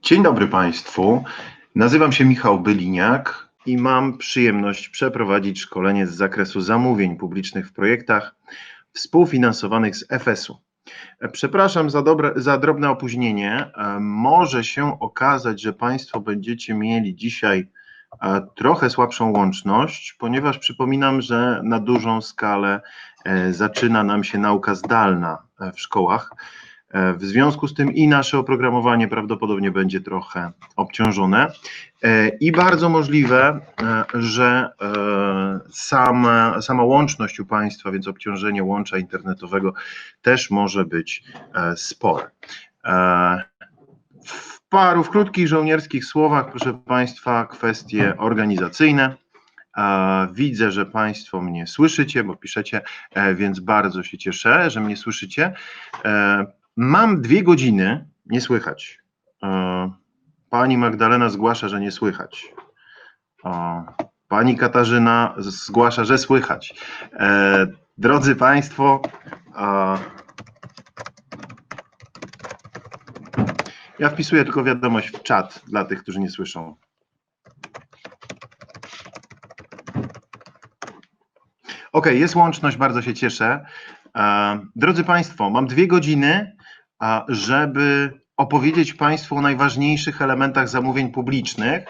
Dzień dobry Państwu. Nazywam się Michał Byliniak i mam przyjemność przeprowadzić szkolenie z zakresu zamówień publicznych w projektach współfinansowanych z FS-u. Przepraszam za drobne opóźnienie. Może się okazać, że Państwo będziecie mieli dzisiaj trochę słabszą łączność, ponieważ przypominam, że na dużą skalę zaczyna nam się nauka zdalna w szkołach. W związku z tym i nasze oprogramowanie prawdopodobnie będzie trochę obciążone i bardzo możliwe, że sama łączność u Państwa, więc obciążenie łącza internetowego też może być spore. W krótkich żołnierskich słowach, proszę Państwa, kwestie organizacyjne. Widzę, że Państwo mnie słyszycie, bo piszecie, więc bardzo się cieszę, że mnie słyszycie. Mam 2 godziny, nie słychać. Pani Magdalena zgłasza, że nie słychać. Pani Katarzyna zgłasza, że słychać. Drodzy Państwo, ja wpisuję tylko wiadomość w czat dla tych, którzy nie słyszą. Ok, jest łączność, bardzo się cieszę. Drodzy Państwo, mam 2 godziny, żeby opowiedzieć Państwu o najważniejszych elementach zamówień publicznych,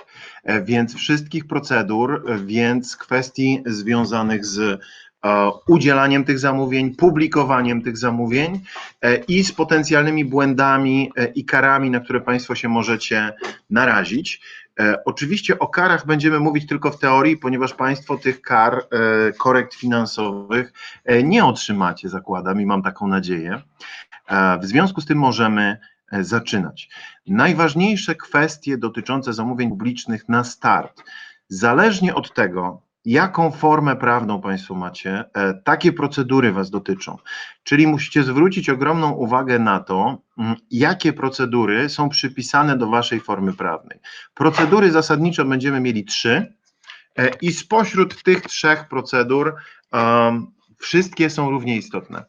więc wszystkich procedur, więc kwestii związanych z udzielaniem tych zamówień, publikowaniem tych zamówień i z potencjalnymi błędami i karami, na które Państwo się możecie narazić. Oczywiście o karach będziemy mówić tylko w teorii, ponieważ Państwo tych kar, korekt finansowych nie otrzymacie, zakładam, i mam taką nadzieję. W związku z tym możemy zaczynać. Najważniejsze kwestie dotyczące zamówień publicznych na start. Zależnie od tego, jaką formę prawną Państwo macie, takie procedury Was dotyczą. Czyli musicie zwrócić ogromną uwagę na to, jakie procedury są przypisane do Waszej formy prawnej. Procedury zasadniczo będziemy mieli 3 i spośród tych 3 procedur wszystkie są równie istotne.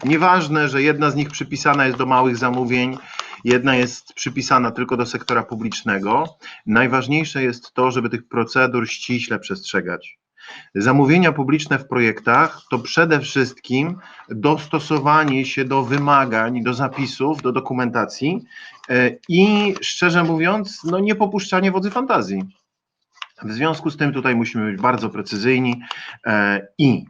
Nieważne, że jedna z nich przypisana jest do małych zamówień, jedna jest przypisana tylko do sektora publicznego. Najważniejsze jest to, żeby tych procedur ściśle przestrzegać. Zamówienia publiczne w projektach to przede wszystkim dostosowanie się do wymagań, do zapisów, do dokumentacji i szczerze mówiąc, no nie popuszczanie wodzy fantazji. W związku z tym tutaj musimy być bardzo precyzyjni i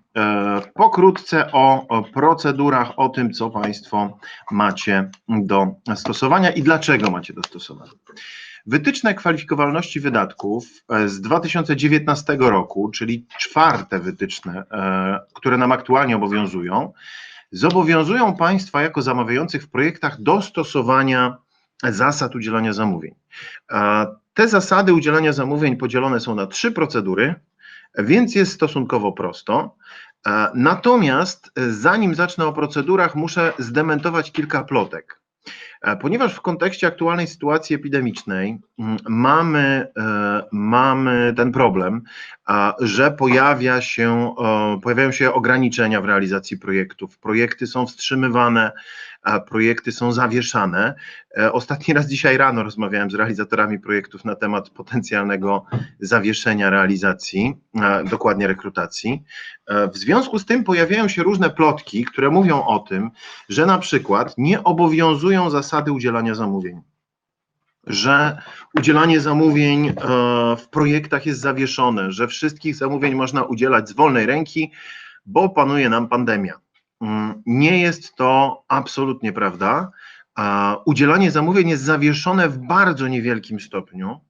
pokrótce o procedurach, o tym, co Państwo macie do stosowania i dlaczego macie do stosowania. Wytyczne kwalifikowalności wydatków z 2019 roku, czyli 4. wytyczne, które nam aktualnie obowiązują, zobowiązują Państwa jako zamawiających w projektach do stosowania zasad udzielania zamówień. Te zasady udzielania zamówień podzielone są na 3 procedury, więc jest stosunkowo prosto. Natomiast zanim zacznę o procedurach, muszę zdementować kilka plotek. Ponieważ w kontekście aktualnej sytuacji epidemicznej mamy ten problem, że pojawiają się ograniczenia w realizacji projektów. Projekty są wstrzymywane, projekty są zawieszane. Ostatni raz dzisiaj rano rozmawiałem z realizatorami projektów na temat potencjalnego zawieszenia realizacji, dokładnie rekrutacji. W związku z tym pojawiają się różne plotki, które mówią o tym, że na przykład nie obowiązują zasady udzielania zamówień, że udzielanie zamówień w projektach jest zawieszone, że wszystkich zamówień można udzielać z wolnej ręki, bo panuje nam pandemia. Nie jest to absolutnie prawda. Udzielanie zamówień jest zawieszone w bardzo niewielkim stopniu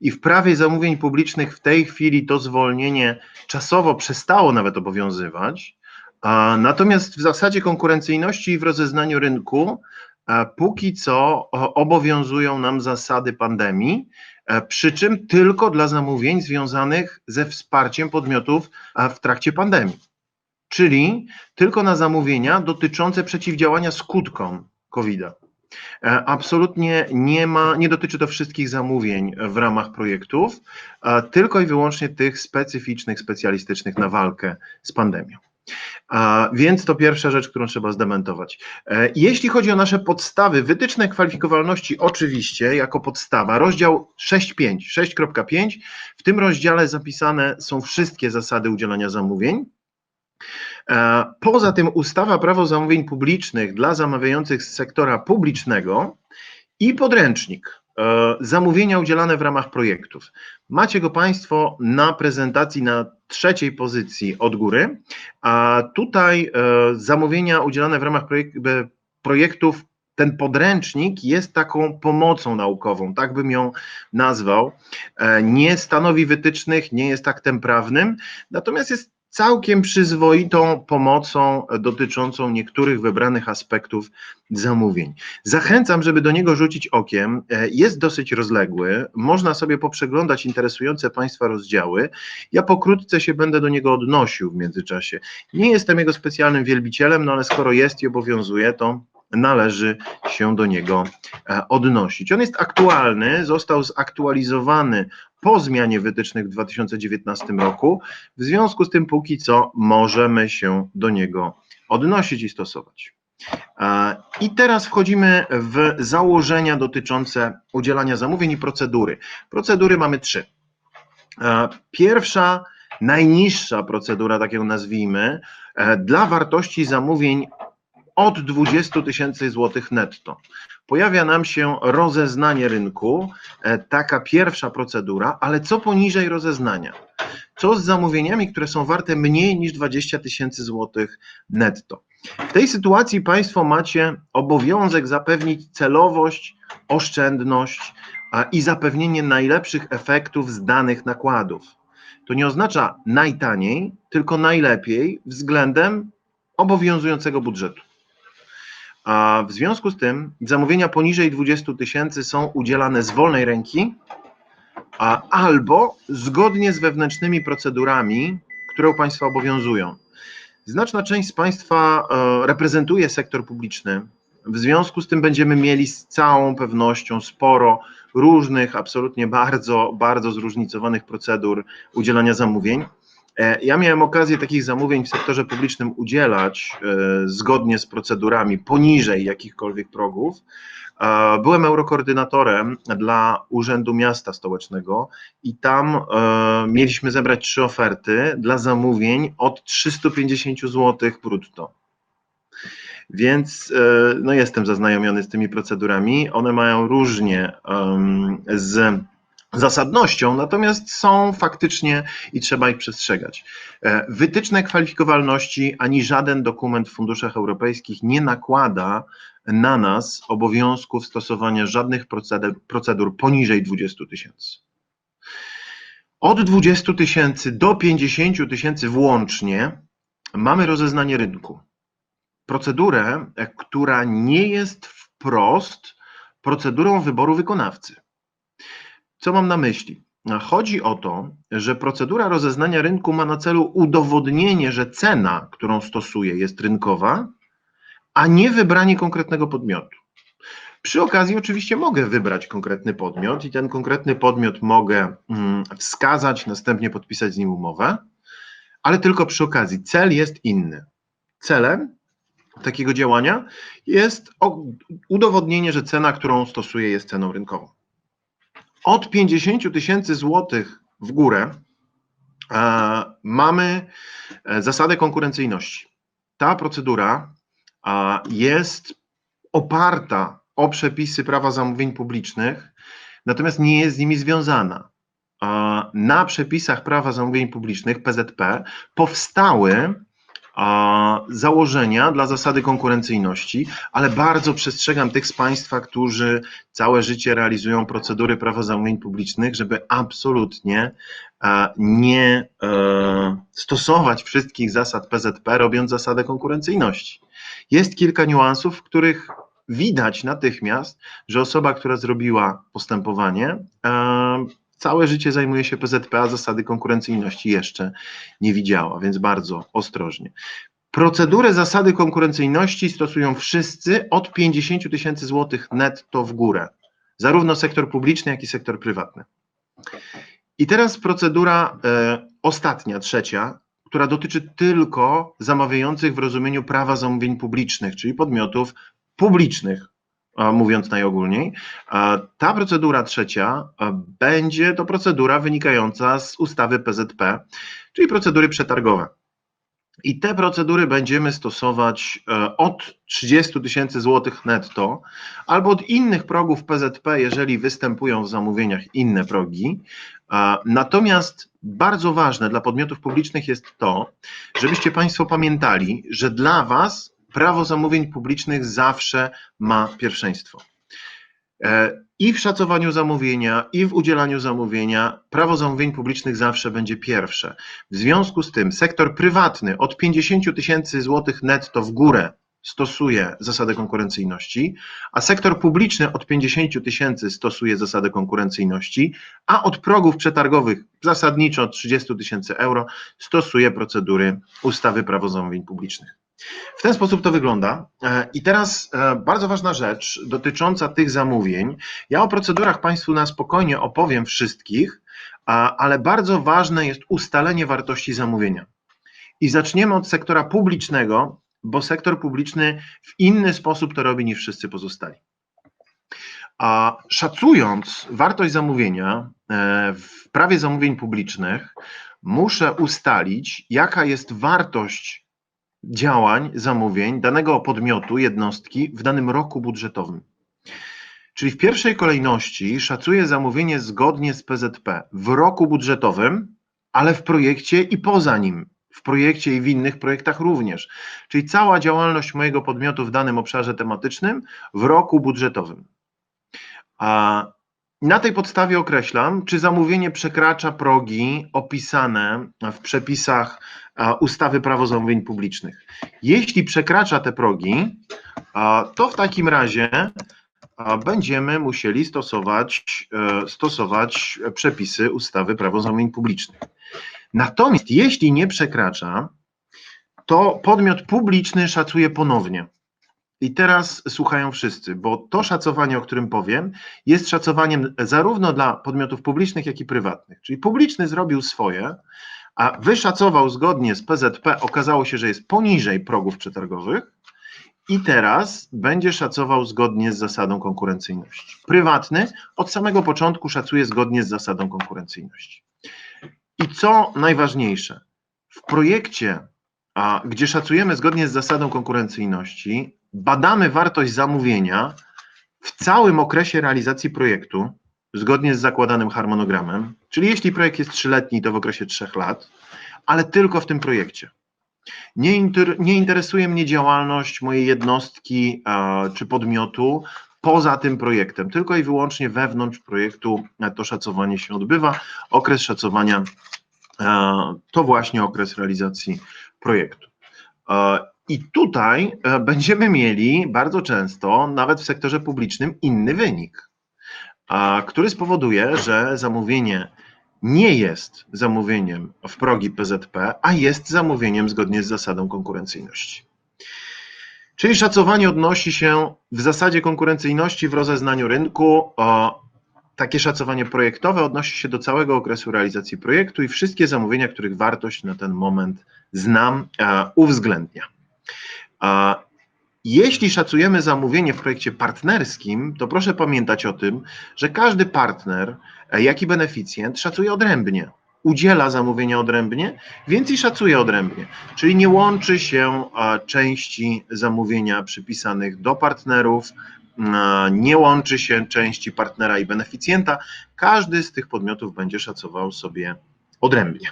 i w prawie zamówień publicznych w tej chwili to zwolnienie czasowo przestało nawet obowiązywać, natomiast w zasadzie konkurencyjności i w rozeznaniu rynku póki co obowiązują nam zasady pandemii, przy czym tylko dla zamówień związanych ze wsparciem podmiotów w trakcie pandemii. Czyli tylko na zamówienia dotyczące przeciwdziałania skutkom COVID-a. Absolutnie nie dotyczy to wszystkich zamówień w ramach projektów, tylko i wyłącznie tych specyficznych, specjalistycznych na walkę z pandemią. Więc to pierwsza rzecz, którą trzeba zdementować. Jeśli chodzi o nasze podstawy, wytyczne kwalifikowalności, oczywiście jako podstawa, rozdział 6.5, w tym rozdziale zapisane są wszystkie zasady udzielania zamówień. Poza tym ustawa Prawo zamówień publicznych dla zamawiających z sektora publicznego i podręcznik zamówienia udzielane w ramach projektów. Macie go Państwo na prezentacji na 3. pozycji od góry, a tutaj zamówienia udzielane w ramach projektów, ten podręcznik jest taką pomocą naukową, tak bym ją nazwał. Nie stanowi wytycznych, nie jest aktem prawnym, natomiast jest całkiem przyzwoitą pomocą dotyczącą niektórych wybranych aspektów zamówień. Zachęcam, żeby do niego rzucić okiem. Jest dosyć rozległy, można sobie poprzeglądać interesujące Państwa rozdziały. Ja pokrótce się będę do niego odnosił w międzyczasie. Nie jestem jego specjalnym wielbicielem, no ale skoro jest i obowiązuje, to należy się do niego odnosić. On jest aktualny, został zaktualizowany po zmianie wytycznych w 2019 roku, w związku z tym póki co możemy się do niego odnosić i stosować. I teraz wchodzimy w założenia dotyczące udzielania zamówień i procedury. Procedury mamy 3. Pierwsza, najniższa procedura, tak ją nazwijmy, dla wartości zamówień od 20 000 złotych netto. Pojawia nam się rozeznanie rynku, taka pierwsza procedura, ale co poniżej rozeznania? Co z zamówieniami, które są warte mniej niż 20 000 złotych netto? W tej sytuacji Państwo macie obowiązek zapewnić celowość, oszczędność i zapewnienie najlepszych efektów z danych nakładów. To nie oznacza najtaniej, tylko najlepiej względem obowiązującego budżetu. A w związku z tym zamówienia poniżej 20 000 są udzielane z wolnej ręki albo zgodnie z wewnętrznymi procedurami, które Państwa obowiązują. Znaczna część z Państwa reprezentuje sektor publiczny, w związku z tym będziemy mieli z całą pewnością sporo różnych, absolutnie bardzo zróżnicowanych procedur udzielania zamówień. Ja miałem okazję takich zamówień w sektorze publicznym udzielać zgodnie z procedurami poniżej jakichkolwiek progów. Byłem eurokoordynatorem dla Urzędu Miasta Stołecznego i tam mieliśmy zebrać 3 oferty dla zamówień od 350 zł brutto. Więc no jestem zaznajomiony z tymi procedurami. One mają różnie z zasadnością, natomiast są faktycznie i trzeba ich przestrzegać. Wytyczne kwalifikowalności ani żaden dokument w funduszach europejskich nie nakłada na nas obowiązków stosowania żadnych procedur poniżej 20 000. Od 20 000 do 50 000 włącznie mamy rozeznanie rynku. Procedurę, która nie jest wprost procedurą wyboru wykonawcy. Co mam na myśli? Chodzi o to, że procedura rozeznania rynku ma na celu udowodnienie, że cena, którą stosuje, jest rynkowa, a nie wybranie konkretnego podmiotu. Przy okazji oczywiście mogę wybrać konkretny podmiot i ten konkretny podmiot mogę wskazać, następnie podpisać z nim umowę, ale tylko przy okazji. Cel jest inny. Celem takiego działania jest udowodnienie, że cena, którą stosuję, jest ceną rynkową. Od 50 000 złotych w górę mamy zasadę konkurencyjności. Ta procedura jest oparta o przepisy prawa zamówień publicznych, natomiast nie jest z nimi związana. Na przepisach prawa zamówień publicznych PZP powstały założenia dla zasady konkurencyjności, ale bardzo przestrzegam tych z Państwa, którzy całe życie realizują procedury prawa zamówień publicznych, żeby absolutnie nie stosować wszystkich zasad PZP, robiąc zasadę konkurencyjności. Jest kilka niuansów, w których widać natychmiast, że osoba, która zrobiła postępowanie, całe życie zajmuje się PZP, a zasady konkurencyjności jeszcze nie widziała, więc bardzo ostrożnie. Procedurę zasady konkurencyjności stosują wszyscy od 50 000 złotych netto w górę, zarówno sektor publiczny, jak i sektor prywatny. I teraz procedura ostatnia, trzecia, która dotyczy tylko zamawiających w rozumieniu prawa zamówień publicznych, czyli podmiotów publicznych, mówiąc najogólniej. Ta procedura trzecia będzie to procedura wynikająca z ustawy PZP, czyli procedury przetargowe. I te procedury będziemy stosować od 30 000 złotych netto albo od innych progów PZP, jeżeli występują w zamówieniach inne progi. Natomiast bardzo ważne dla podmiotów publicznych jest to, żebyście Państwo pamiętali, że dla Was prawo zamówień publicznych zawsze ma pierwszeństwo. I w szacowaniu zamówienia, i w udzielaniu zamówienia prawo zamówień publicznych zawsze będzie pierwsze. W związku z tym sektor prywatny od 50 000 złotych netto w górę stosuje zasadę konkurencyjności, a sektor publiczny od 50 000 stosuje zasadę konkurencyjności, a od progów przetargowych zasadniczo od 30 000 euro stosuje procedury ustawy prawo zamówień publicznych. W ten sposób to wygląda. I teraz bardzo ważna rzecz dotycząca tych zamówień. Ja o procedurach Państwu na spokojnie opowiem wszystkich, ale bardzo ważne jest ustalenie wartości zamówienia. I zaczniemy od sektora publicznego, bo sektor publiczny w inny sposób to robi niż wszyscy pozostali. A szacując wartość zamówienia w prawie zamówień publicznych, muszę ustalić, jaka jest wartość działań, zamówień danego podmiotu, jednostki w danym roku budżetowym. Czyli w pierwszej kolejności szacuję zamówienie zgodnie z PZP w roku budżetowym, ale w projekcie i poza nim, w projekcie i w innych projektach również. Czyli cała działalność mojego podmiotu w danym obszarze tematycznym w roku budżetowym. A na tej podstawie określam, czy zamówienie przekracza progi opisane w przepisach ustawy Prawo zamówień publicznych. Jeśli przekracza te progi, to w takim razie będziemy musieli stosować przepisy ustawy Prawo zamówień publicznych. Natomiast jeśli nie przekracza, to podmiot publiczny szacuje ponownie. I teraz słuchają wszyscy, bo to szacowanie, o którym powiem, jest szacowaniem zarówno dla podmiotów publicznych, jak i prywatnych. Czyli publiczny zrobił swoje, a wyszacował zgodnie z PZP, okazało się, że jest poniżej progów przetargowych i teraz będzie szacował zgodnie z zasadą konkurencyjności. Prywatny od samego początku szacuje zgodnie z zasadą konkurencyjności. I co najważniejsze, w projekcie, gdzie szacujemy zgodnie z zasadą konkurencyjności, badamy wartość zamówienia w całym okresie realizacji projektu, zgodnie z zakładanym harmonogramem, czyli jeśli projekt jest 3-letni, to w okresie 3 lat, ale tylko w tym projekcie. Nie interesuje mnie działalność mojej jednostki czy podmiotu poza tym projektem, tylko i wyłącznie wewnątrz projektu to szacowanie się odbywa. Okres szacowania to właśnie okres realizacji projektu. I tutaj będziemy mieli bardzo często, nawet w sektorze publicznym, inny wynik, który spowoduje, że zamówienie nie jest zamówieniem w progi PZP, a jest zamówieniem zgodnie z zasadą konkurencyjności. Czyli szacowanie odnosi się w zasadzie konkurencyjności w rozeznaniu rynku. Takie szacowanie projektowe odnosi się do całego okresu realizacji projektu i wszystkie zamówienia, których wartość na ten moment znam, uwzględnia. Jeśli szacujemy zamówienie w projekcie partnerskim, to proszę pamiętać o tym, że każdy partner, jak i beneficjent szacuje odrębnie. Udziela zamówienia odrębnie, więc i szacuje odrębnie. Czyli nie łączy się części zamówienia przypisanych do partnerów, nie łączy się części partnera i beneficjenta. Każdy z tych podmiotów będzie szacował sobie odrębnie.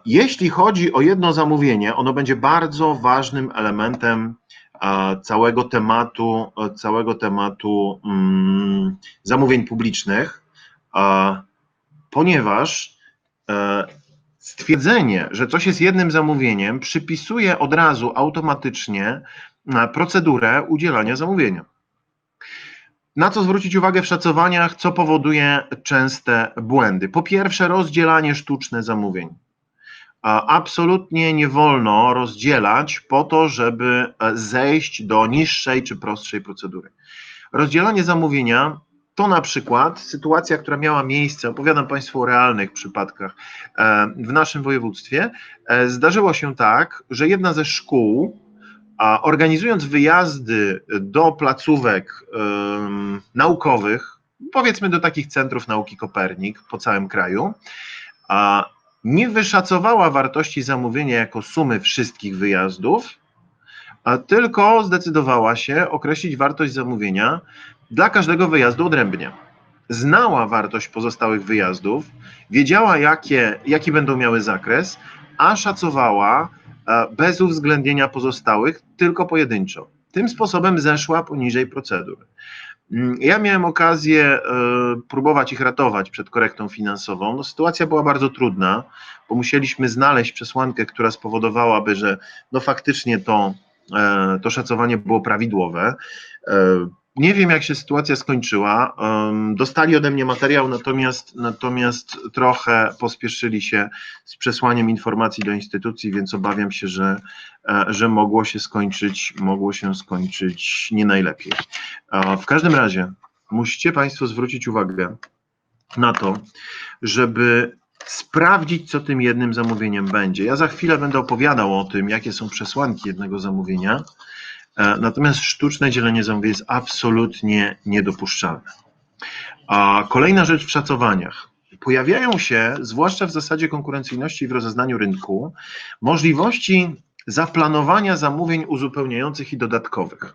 Jeśli chodzi o jedno zamówienie, ono będzie bardzo ważnym elementem całego tematu zamówień publicznych, ponieważ stwierdzenie, że coś jest jednym zamówieniem, przypisuje od razu automatycznie procedurę udzielania zamówienia. Na co zwrócić uwagę w szacowaniach, co powoduje częste błędy? Po pierwsze, rozdzielanie sztuczne zamówień. Absolutnie nie wolno rozdzielać po to, żeby zejść do niższej czy prostszej procedury. Rozdzielanie zamówienia to na przykład sytuacja, która miała miejsce, opowiadam Państwu o realnych przypadkach w naszym województwie. Zdarzyło się tak, że jedna ze szkół, organizując wyjazdy do placówek naukowych, powiedzmy do takich centrów nauki Kopernik po całym kraju, nie wyszacowała wartości zamówienia jako sumy wszystkich wyjazdów, tylko zdecydowała się określić wartość zamówienia dla każdego wyjazdu odrębnie. Znała wartość pozostałych wyjazdów, wiedziała jaki będą miały zakres, a szacowała bez uwzględnienia pozostałych tylko pojedynczo. Tym sposobem zeszła poniżej procedur. Ja miałem okazję próbować ich ratować przed korektą finansową. No, sytuacja była bardzo trudna, bo musieliśmy znaleźć przesłankę, która spowodowałaby, że no faktycznie to szacowanie było prawidłowe. Nie wiem, jak się sytuacja skończyła. Dostali ode mnie materiał, natomiast trochę pospieszyli się z przesłaniem informacji do instytucji, więc obawiam się, że mogło się skończyć nie najlepiej. W każdym razie musicie Państwo zwrócić uwagę na to, żeby sprawdzić, co tym jednym zamówieniem będzie. Ja za chwilę będę opowiadał o tym, jakie są przesłanki jednego zamówienia, natomiast sztuczne dzielenie zamówień jest absolutnie niedopuszczalne. Kolejna rzecz w szacowaniach. Pojawiają się, zwłaszcza w zasadzie konkurencyjności i w rozeznaniu rynku, możliwości zaplanowania zamówień uzupełniających i dodatkowych.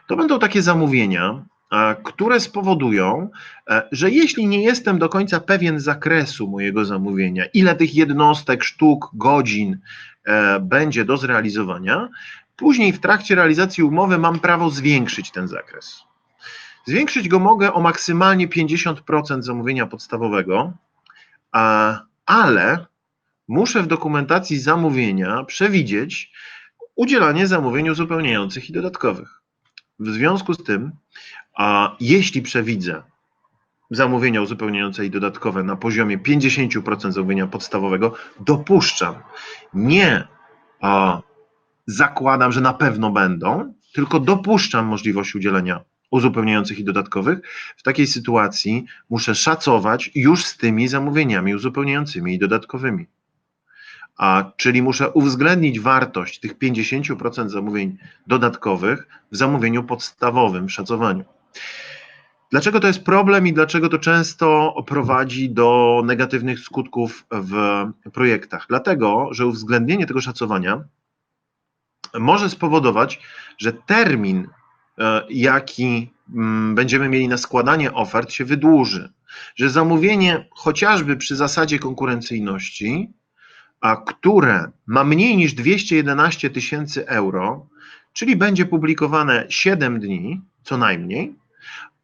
To będą takie zamówienia, które spowodują, że jeśli nie jestem do końca pewien zakresu mojego zamówienia, ile tych jednostek, sztuk, godzin będzie do zrealizowania, później w trakcie realizacji umowy mam prawo zwiększyć ten zakres. Zwiększyć go mogę o maksymalnie 50% zamówienia podstawowego, ale muszę w dokumentacji zamówienia przewidzieć udzielanie zamówień uzupełniających i dodatkowych. W związku z tym, jeśli przewidzę zamówienia uzupełniające i dodatkowe na poziomie 50% zamówienia podstawowego, dopuszczam, nie zakładam, że na pewno będą, tylko dopuszczam możliwość udzielenia uzupełniających i dodatkowych. W takiej sytuacji muszę szacować już z tymi zamówieniami uzupełniającymi i dodatkowymi. Czyli muszę uwzględnić wartość tych 50% zamówień dodatkowych w zamówieniu podstawowym, w szacowaniu. Dlaczego to jest problem i dlaczego to często prowadzi do negatywnych skutków w projektach? Dlatego, że uwzględnienie tego szacowania może spowodować, że termin, jaki będziemy mieli na składanie ofert, się wydłuży, że zamówienie chociażby przy zasadzie konkurencyjności, które ma mniej niż 211 tysięcy euro, czyli będzie publikowane 7 dni co najmniej,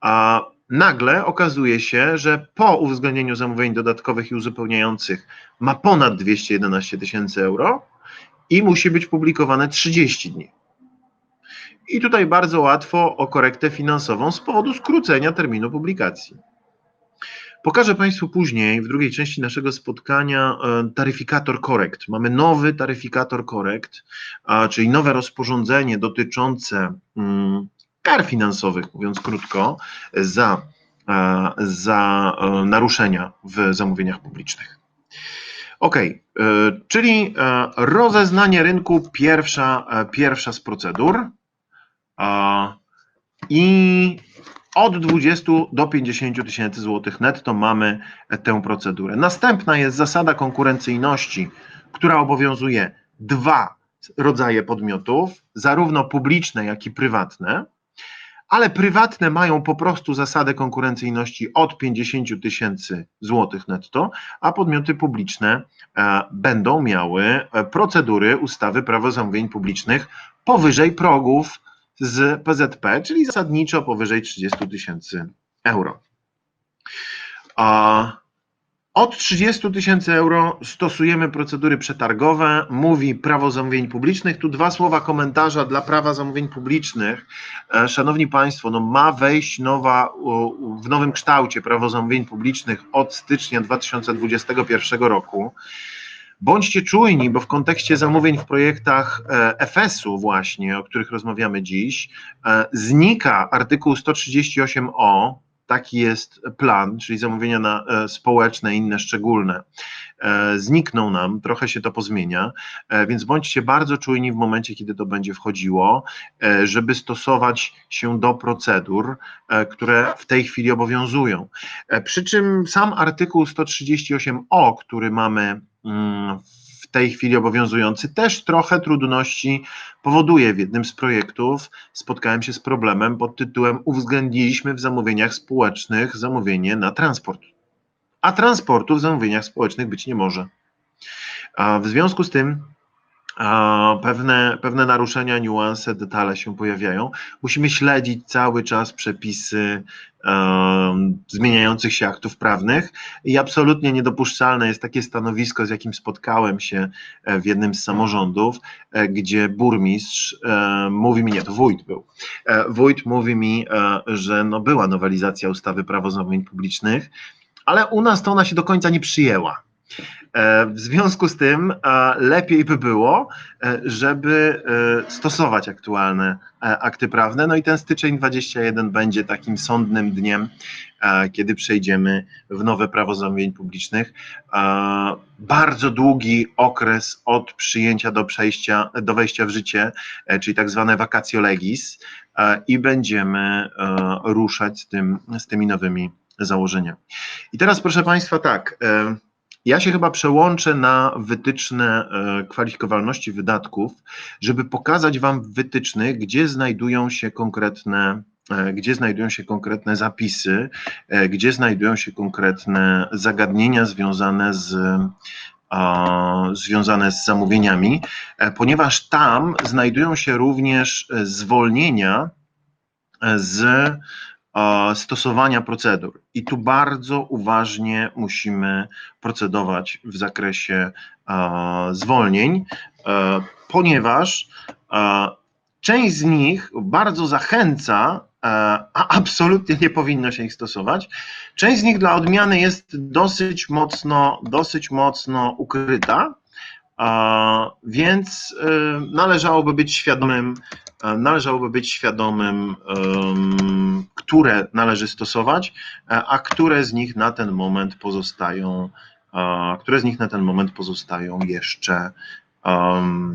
a nagle okazuje się, że po uwzględnieniu zamówień dodatkowych i uzupełniających ma ponad 211 tysięcy euro i musi być publikowane 30 dni. I tutaj bardzo łatwo o korektę finansową z powodu skrócenia terminu publikacji. Pokażę Państwu później, w drugiej części naszego spotkania, taryfikator korekt. Mamy nowy taryfikator korekt, czyli nowe rozporządzenie dotyczące kar finansowych, mówiąc krótko, za naruszenia w zamówieniach publicznych. Ok, czyli rozeznanie rynku, pierwsza z procedur i od 20 do 50 tysięcy złotych netto mamy tę procedurę. Następna jest zasada konkurencyjności, która obowiązuje dwa rodzaje podmiotów, zarówno publiczne, jak i prywatne, ale prywatne mają po prostu zasadę konkurencyjności od 50 tysięcy złotych netto, a podmioty publiczne będą miały procedury ustawy Prawo zamówień publicznych powyżej progów z PZP, czyli zasadniczo powyżej 30 tysięcy euro. Od 30 tysięcy euro stosujemy procedury przetargowe, mówi Prawo zamówień publicznych. Tu dwa słowa komentarza dla Prawa zamówień publicznych. Szanowni Państwo, no ma wejść w nowym kształcie Prawo zamówień publicznych od stycznia 2021 roku. Bądźcie czujni, bo w kontekście zamówień w projektach FS-u właśnie, o których rozmawiamy dziś, znika artykuł 138o, taki jest plan, czyli zamówienia społeczne i inne szczególne, znikną nam, trochę się to pozmienia, więc bądźcie bardzo czujni w momencie, kiedy to będzie wchodziło, żeby stosować się do procedur, które w tej chwili obowiązują. Przy czym sam artykuł 138o, który mamy w tej chwili obowiązujący, też trochę trudności powoduje. W jednym z projektów spotkałem się z problemem pod tytułem: uwzględniliśmy w zamówieniach społecznych zamówienie na transport, a transportu w zamówieniach społecznych być nie może. W związku z tym pewne naruszenia, niuanse, detale się pojawiają. Musimy śledzić cały czas przepisy zmieniających się aktów prawnych i absolutnie niedopuszczalne jest takie stanowisko, z jakim spotkałem się w jednym z samorządów, gdzie burmistrz mówi mi, nie, to wójt był, wójt mówi mi, że no była nowelizacja ustawy Prawo zamówień publicznych, ale u nas to ona się do końca nie przyjęła. W związku z tym lepiej by było, żeby stosować aktualne akty prawne. No i ten styczeń 21 będzie takim sądnym dniem, kiedy przejdziemy w nowe prawo zamówień publicznych. Bardzo długi okres od przyjęcia do wejścia w życie, czyli tak zwane vacatio legis, i będziemy ruszać z tymi nowymi założeniami. I teraz, proszę Państwa, tak, ja się chyba przełączę na wytyczne kwalifikowalności wydatków, żeby pokazać Wam w wytycznych, gdzie znajdują się konkretne zapisy, gdzie znajdują się konkretne zagadnienia związane z zamówieniami, ponieważ tam znajdują się również zwolnienia z stosowania procedur. I tu bardzo uważnie musimy procedować w zakresie zwolnień, ponieważ część z nich bardzo zachęca, a absolutnie nie powinno się ich stosować. Część z nich dla odmiany jest dosyć mocno ukryta, więc należałoby być świadomym, które należy stosować, a które z nich na ten moment pozostają jeszcze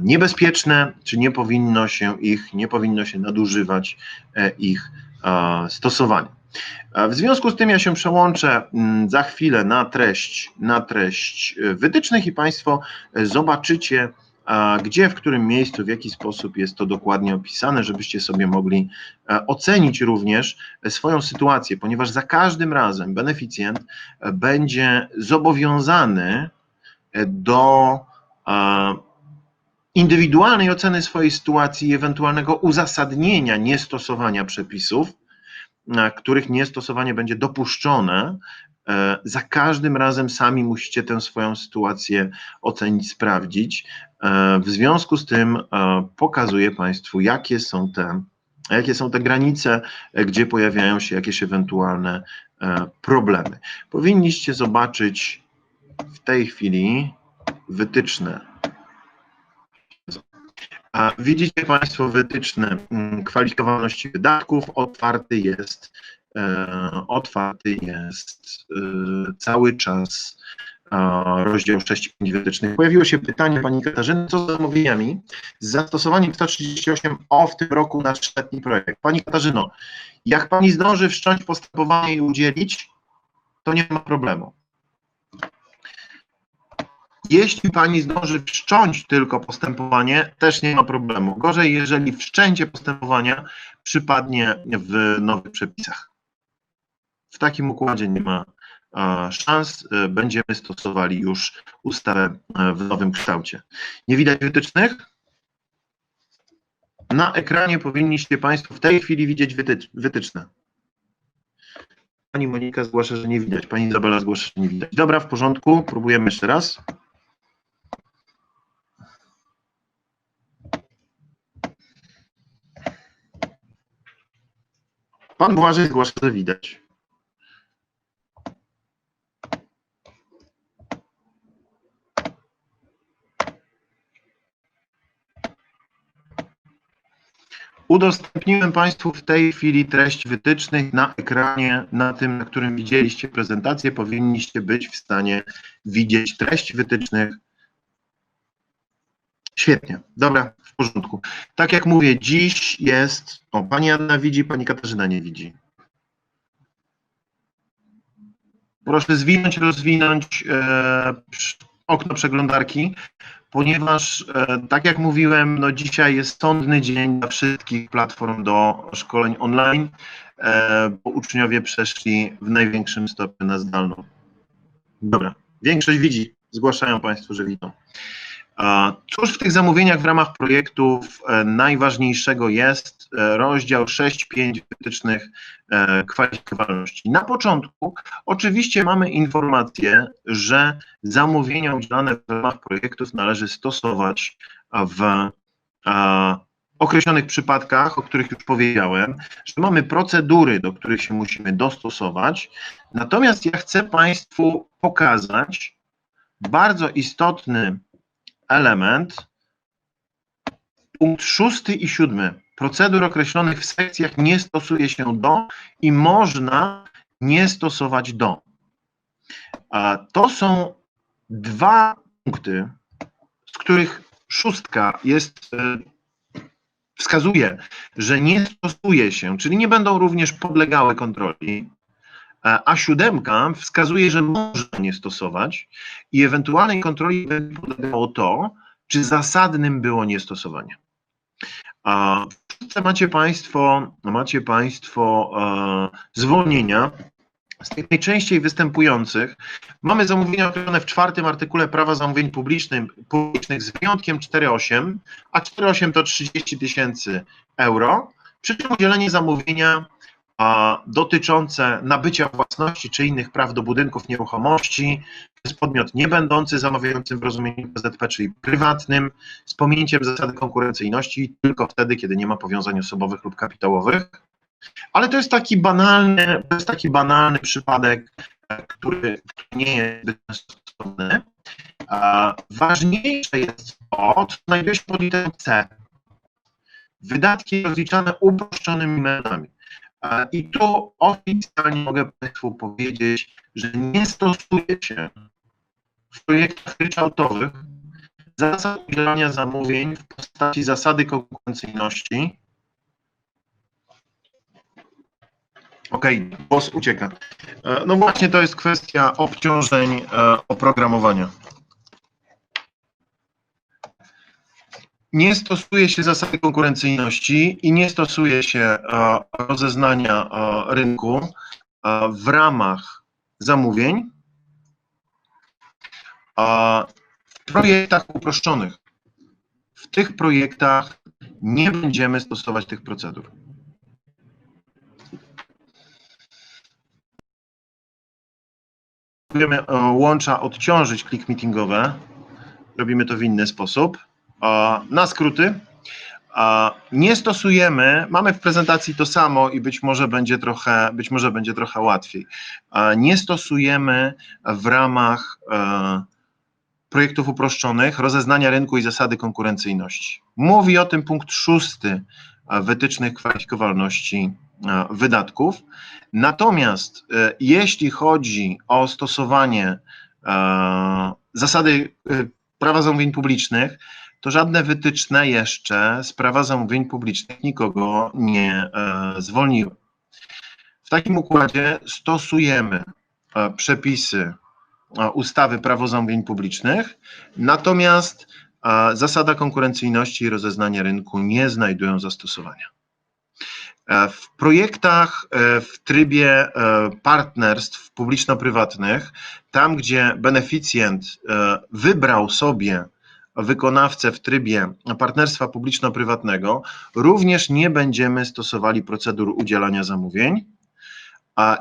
niebezpieczne, czy nie powinno się nadużywać ich stosowania. W związku z tym ja się przełączę za chwilę na treść wytycznych i Państwo zobaczycie, gdzie, w którym miejscu, w jaki sposób jest to dokładnie opisane, żebyście sobie mogli ocenić również swoją sytuację, ponieważ za każdym razem beneficjent będzie zobowiązany do indywidualnej oceny swojej sytuacji i ewentualnego uzasadnienia niestosowania przepisów, których niestosowanie będzie dopuszczone. Za każdym razem sami musicie tę swoją sytuację ocenić, sprawdzić. W związku z tym pokazuję Państwu, jakie są te granice, gdzie pojawiają się jakieś ewentualne problemy. Powinniście zobaczyć w tej chwili wytyczne. Widzicie Państwo wytyczne kwalifikowalności wydatków, otwarty jest cały czas rozdział 6 wytycznych. Pojawiło się pytanie Pani Katarzyny, co z zamówieniami z zastosowaniem 138o w tym roku na 3-letni projekt. Pani Katarzyno, jak Pani zdąży wszcząć postępowanie i udzielić, to nie ma problemu. Jeśli Pani zdąży wszcząć tylko postępowanie, też nie ma problemu. Gorzej, jeżeli wszczęcie postępowania przypadnie w nowych przepisach. W takim układzie nie ma szans, będziemy stosowali już ustawę w nowym kształcie. Nie widać wytycznych? Na ekranie powinniście Państwo w tej chwili widzieć wytyczne. Pani Monika zgłasza, że nie widać. Pani Izabela zgłasza, że nie widać. Dobra, w porządku. Próbujemy jeszcze raz. Pan Błażej zgłasza, że widać. Udostępniłem Państwu w tej chwili treść wytycznych na ekranie, na tym, na którym widzieliście prezentację. Powinniście być w stanie widzieć treść wytycznych. Świetnie, dobra, w porządku. Tak jak mówię, dziś jest... O, Pani Anna widzi, Pani Katarzyna nie widzi. Proszę zwinąć, rozwinąć okno przeglądarki, ponieważ, tak jak mówiłem, no dzisiaj jest sądny dzień dla wszystkich platform do szkoleń online, bo uczniowie przeszli w największym stopniu na zdalną. Dobra, większość widzi, zgłaszają Państwo, że widzą. Cóż w tych zamówieniach w ramach projektów najważniejszego jest rozdział 6.5 wytycznych kwalifikowalności. Na początku oczywiście mamy informację, że zamówienia udzielane w ramach projektów należy stosować w określonych przypadkach, o których już powiedziałem, że mamy procedury, do których się musimy dostosować. Natomiast ja chcę Państwu pokazać bardzo istotny element, punkt 6 i 7. Procedur określonych w sekcjach nie stosuje się do i można nie stosować do. To są dwa punkty, z których 6 jest, wskazuje, że nie stosuje się, czyli nie będą również podlegały kontroli, a 7 wskazuje, że można nie stosować i ewentualnej kontroli będzie podlegało to, czy zasadnym było niestosowanie. W szóstce macie Państwo zwolnienia z tych najczęściej występujących. Mamy zamówienia określone w 4 artykule Prawa Zamówień Publicznych z wyjątkiem 4.8, a 4.8 to 30 000 euro, przy czym udzielenie zamówienia dotyczące nabycia własności czy innych praw do budynków nieruchomości przez podmiot niebędący zamawiającym w rozumieniu PZP, czyli prywatnym, z pominięciem zasady konkurencyjności tylko wtedy, kiedy nie ma powiązań osobowych lub kapitałowych. Ale to jest taki banalny przypadek, który nie jest zbyt stosowny. Ważniejsze jest to, co znajduje się pod literą C. Wydatki rozliczane uproszczonymi metodami. I tu oficjalnie mogę Państwu powiedzieć, że nie stosuje się w projektach ryczałtowych zasad udzielania zamówień w postaci zasady konkurencyjności. Okej, głos ucieka. No właśnie, to jest kwestia obciążeń oprogramowania. Nie stosuje się zasady konkurencyjności i nie stosuje się rozeznania rynku w ramach zamówień w projektach uproszczonych. W tych projektach nie będziemy stosować tych procedur. Próbujemy łącza odciążyć kliki meetingowe. Robimy to w inny sposób. Na skróty. Nie stosujemy, mamy w prezentacji to samo i być może będzie trochę łatwiej. Nie stosujemy w ramach projektów uproszczonych rozeznania rynku i zasady konkurencyjności. Mówi o tym punkt 6 wytycznych kwalifikowalności wydatków. Natomiast jeśli chodzi o stosowanie zasady prawa zamówień publicznych, to żadne wytyczne jeszcze z prawa zamówień publicznych nikogo nie zwolniły. W takim układzie stosujemy przepisy ustawy Prawo zamówień publicznych, natomiast zasada konkurencyjności i rozeznania rynku nie znajdują zastosowania. W projektach w trybie partnerstw publiczno-prywatnych, tam gdzie beneficjent wybrał sobie wykonawcę w trybie partnerstwa publiczno-prywatnego, również nie będziemy stosowali procedur udzielania zamówień.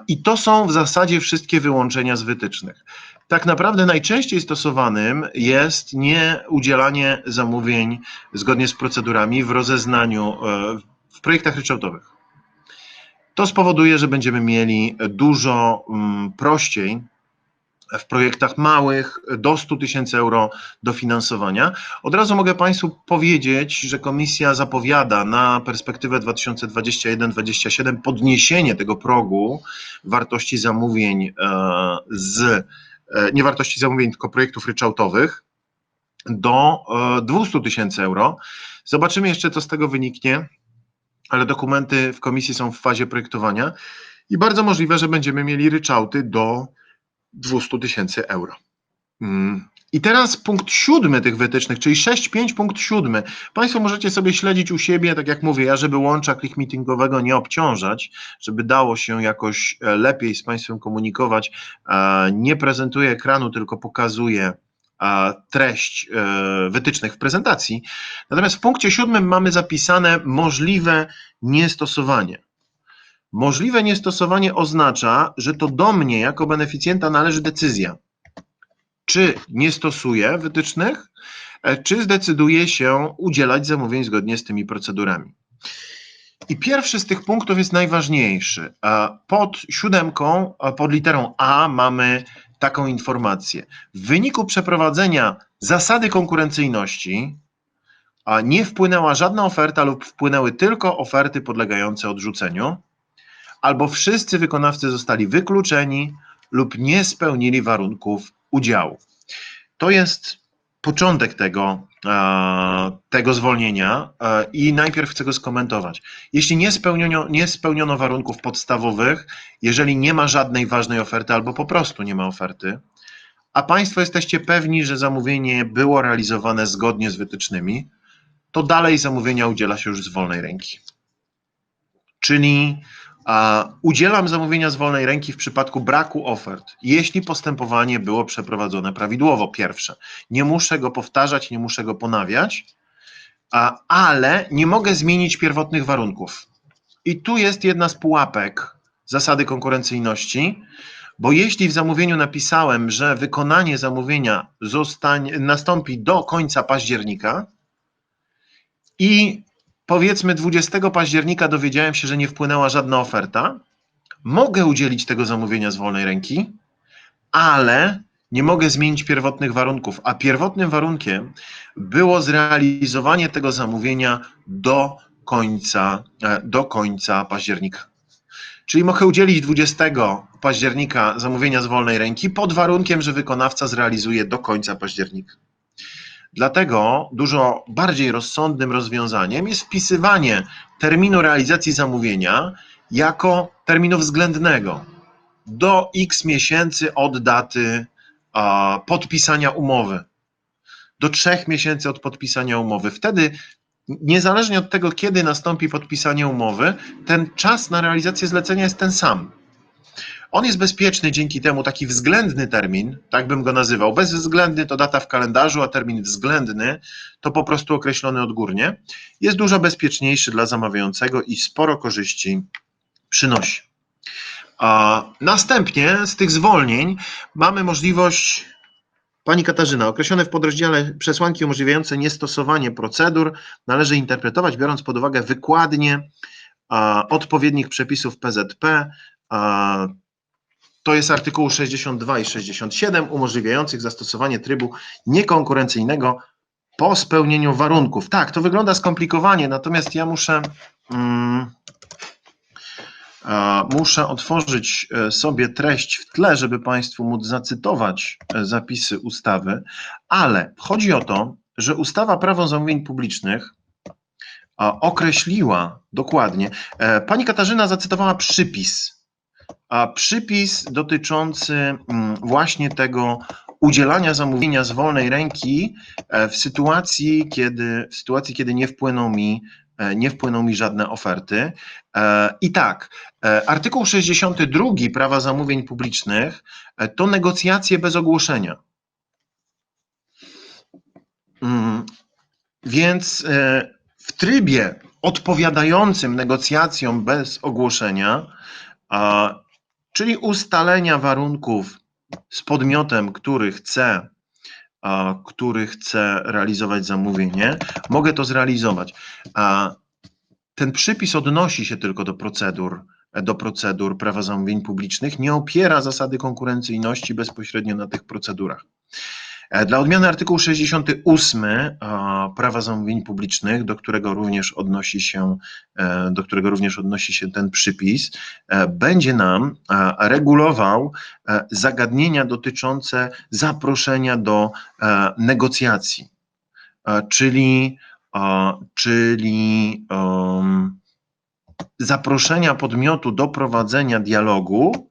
I to są w zasadzie wszystkie wyłączenia z wytycznych. Tak naprawdę najczęściej stosowanym jest nie udzielanie zamówień zgodnie z procedurami w rozeznaniu w projektach ryczałtowych. To spowoduje, że będziemy mieli dużo prościej w projektach małych do 100 000 euro dofinansowania. Od razu mogę Państwu powiedzieć, że Komisja zapowiada na perspektywę 2021-2027 podniesienie tego progu wartości zamówień nie wartości zamówień, tylko projektów ryczałtowych do 200 000 euro. Zobaczymy jeszcze, co z tego wyniknie, ale dokumenty w Komisji są w fazie projektowania i bardzo możliwe, że będziemy mieli ryczałty do 200 000 euro. I teraz punkt 7 tych wytycznych, czyli 6.5 punkt 7. Państwo możecie sobie śledzić u siebie, tak jak mówię, ja żeby łącza clickmeetingowego nie obciążać, żeby dało się jakoś lepiej z Państwem komunikować, nie prezentuję ekranu, tylko pokazuję treść wytycznych w prezentacji. Natomiast w punkcie 7 mamy zapisane możliwe niestosowanie. Możliwe niestosowanie oznacza, że to do mnie jako beneficjenta należy decyzja, czy nie stosuję wytycznych, czy zdecyduję się udzielać zamówień zgodnie z tymi procedurami. I pierwszy z tych punktów jest najważniejszy. Pod 7, pod literą A mamy taką informację. W wyniku przeprowadzenia zasady konkurencyjności nie wpłynęła żadna oferta lub wpłynęły tylko oferty podlegające odrzuceniu, albo wszyscy wykonawcy zostali wykluczeni lub nie spełnili warunków udziału. To jest początek tego zwolnienia i najpierw chcę go skomentować. Jeśli nie spełniono warunków podstawowych, jeżeli nie ma żadnej ważnej oferty albo po prostu nie ma oferty, a Państwo jesteście pewni, że zamówienie było realizowane zgodnie z wytycznymi, to dalej zamówienia udziela się już z wolnej ręki. Czyli udzielam zamówienia z wolnej ręki w przypadku braku ofert, jeśli postępowanie było przeprowadzone prawidłowo, pierwsze. Nie muszę go powtarzać, nie muszę go ponawiać, ale nie mogę zmienić pierwotnych warunków. I tu jest jedna z pułapek zasady konkurencyjności, bo jeśli w zamówieniu napisałem, że wykonanie zamówienia nastąpi do końca października i powiedzmy 20 października dowiedziałem się, że nie wpłynęła żadna oferta, mogę udzielić tego zamówienia z wolnej ręki, ale nie mogę zmienić pierwotnych warunków, a pierwotnym warunkiem było zrealizowanie tego zamówienia do końca października. Czyli mogę udzielić 20 października zamówienia z wolnej ręki pod warunkiem, że wykonawca zrealizuje do końca października. Dlatego dużo bardziej rozsądnym rozwiązaniem jest wpisywanie terminu realizacji zamówienia jako terminu względnego do x miesięcy od daty podpisania umowy, do 3 miesięcy od podpisania umowy. Wtedy, niezależnie od tego, kiedy nastąpi podpisanie umowy, ten czas na realizację zlecenia jest ten sam. On jest bezpieczny dzięki temu, taki względny termin, tak bym go nazywał. Bezwzględny to data w kalendarzu, a termin względny to po prostu określony odgórnie. Jest dużo bezpieczniejszy dla zamawiającego i sporo korzyści przynosi. Następnie z tych zwolnień mamy możliwość, Pani Katarzyna, określone w podrozdziale przesłanki umożliwiające niestosowanie procedur należy interpretować, biorąc pod uwagę wykładnie odpowiednich przepisów PZP. To jest artykuł 62 i 67 umożliwiających zastosowanie trybu niekonkurencyjnego po spełnieniu warunków. Tak, to wygląda skomplikowanie, natomiast ja muszę otworzyć sobie treść w tle, żeby Państwu móc zacytować zapisy ustawy, ale chodzi o to, że ustawa Prawo zamówień publicznych określiła dokładnie, Pani Katarzyna zacytowała przypis dotyczący właśnie tego udzielania zamówienia z wolnej ręki w sytuacji, kiedy nie wpłyną mi żadne oferty. I tak, artykuł 62 Prawa zamówień publicznych to negocjacje bez ogłoszenia. Więc w trybie odpowiadającym negocjacjom bez ogłoszenia, czyli ustalenia warunków z podmiotem, który chce realizować zamówienie, mogę to zrealizować. Ten przypis odnosi się tylko do procedur do procedur prawa zamówień publicznych, nie opiera zasady konkurencyjności bezpośrednio na tych procedurach. Dla odmiany artykuł 68 prawa zamówień publicznych, do którego również odnosi się ten przypis, będzie nam regulował zagadnienia dotyczące zaproszenia do negocjacji, czyli zaproszenia podmiotu do prowadzenia dialogu,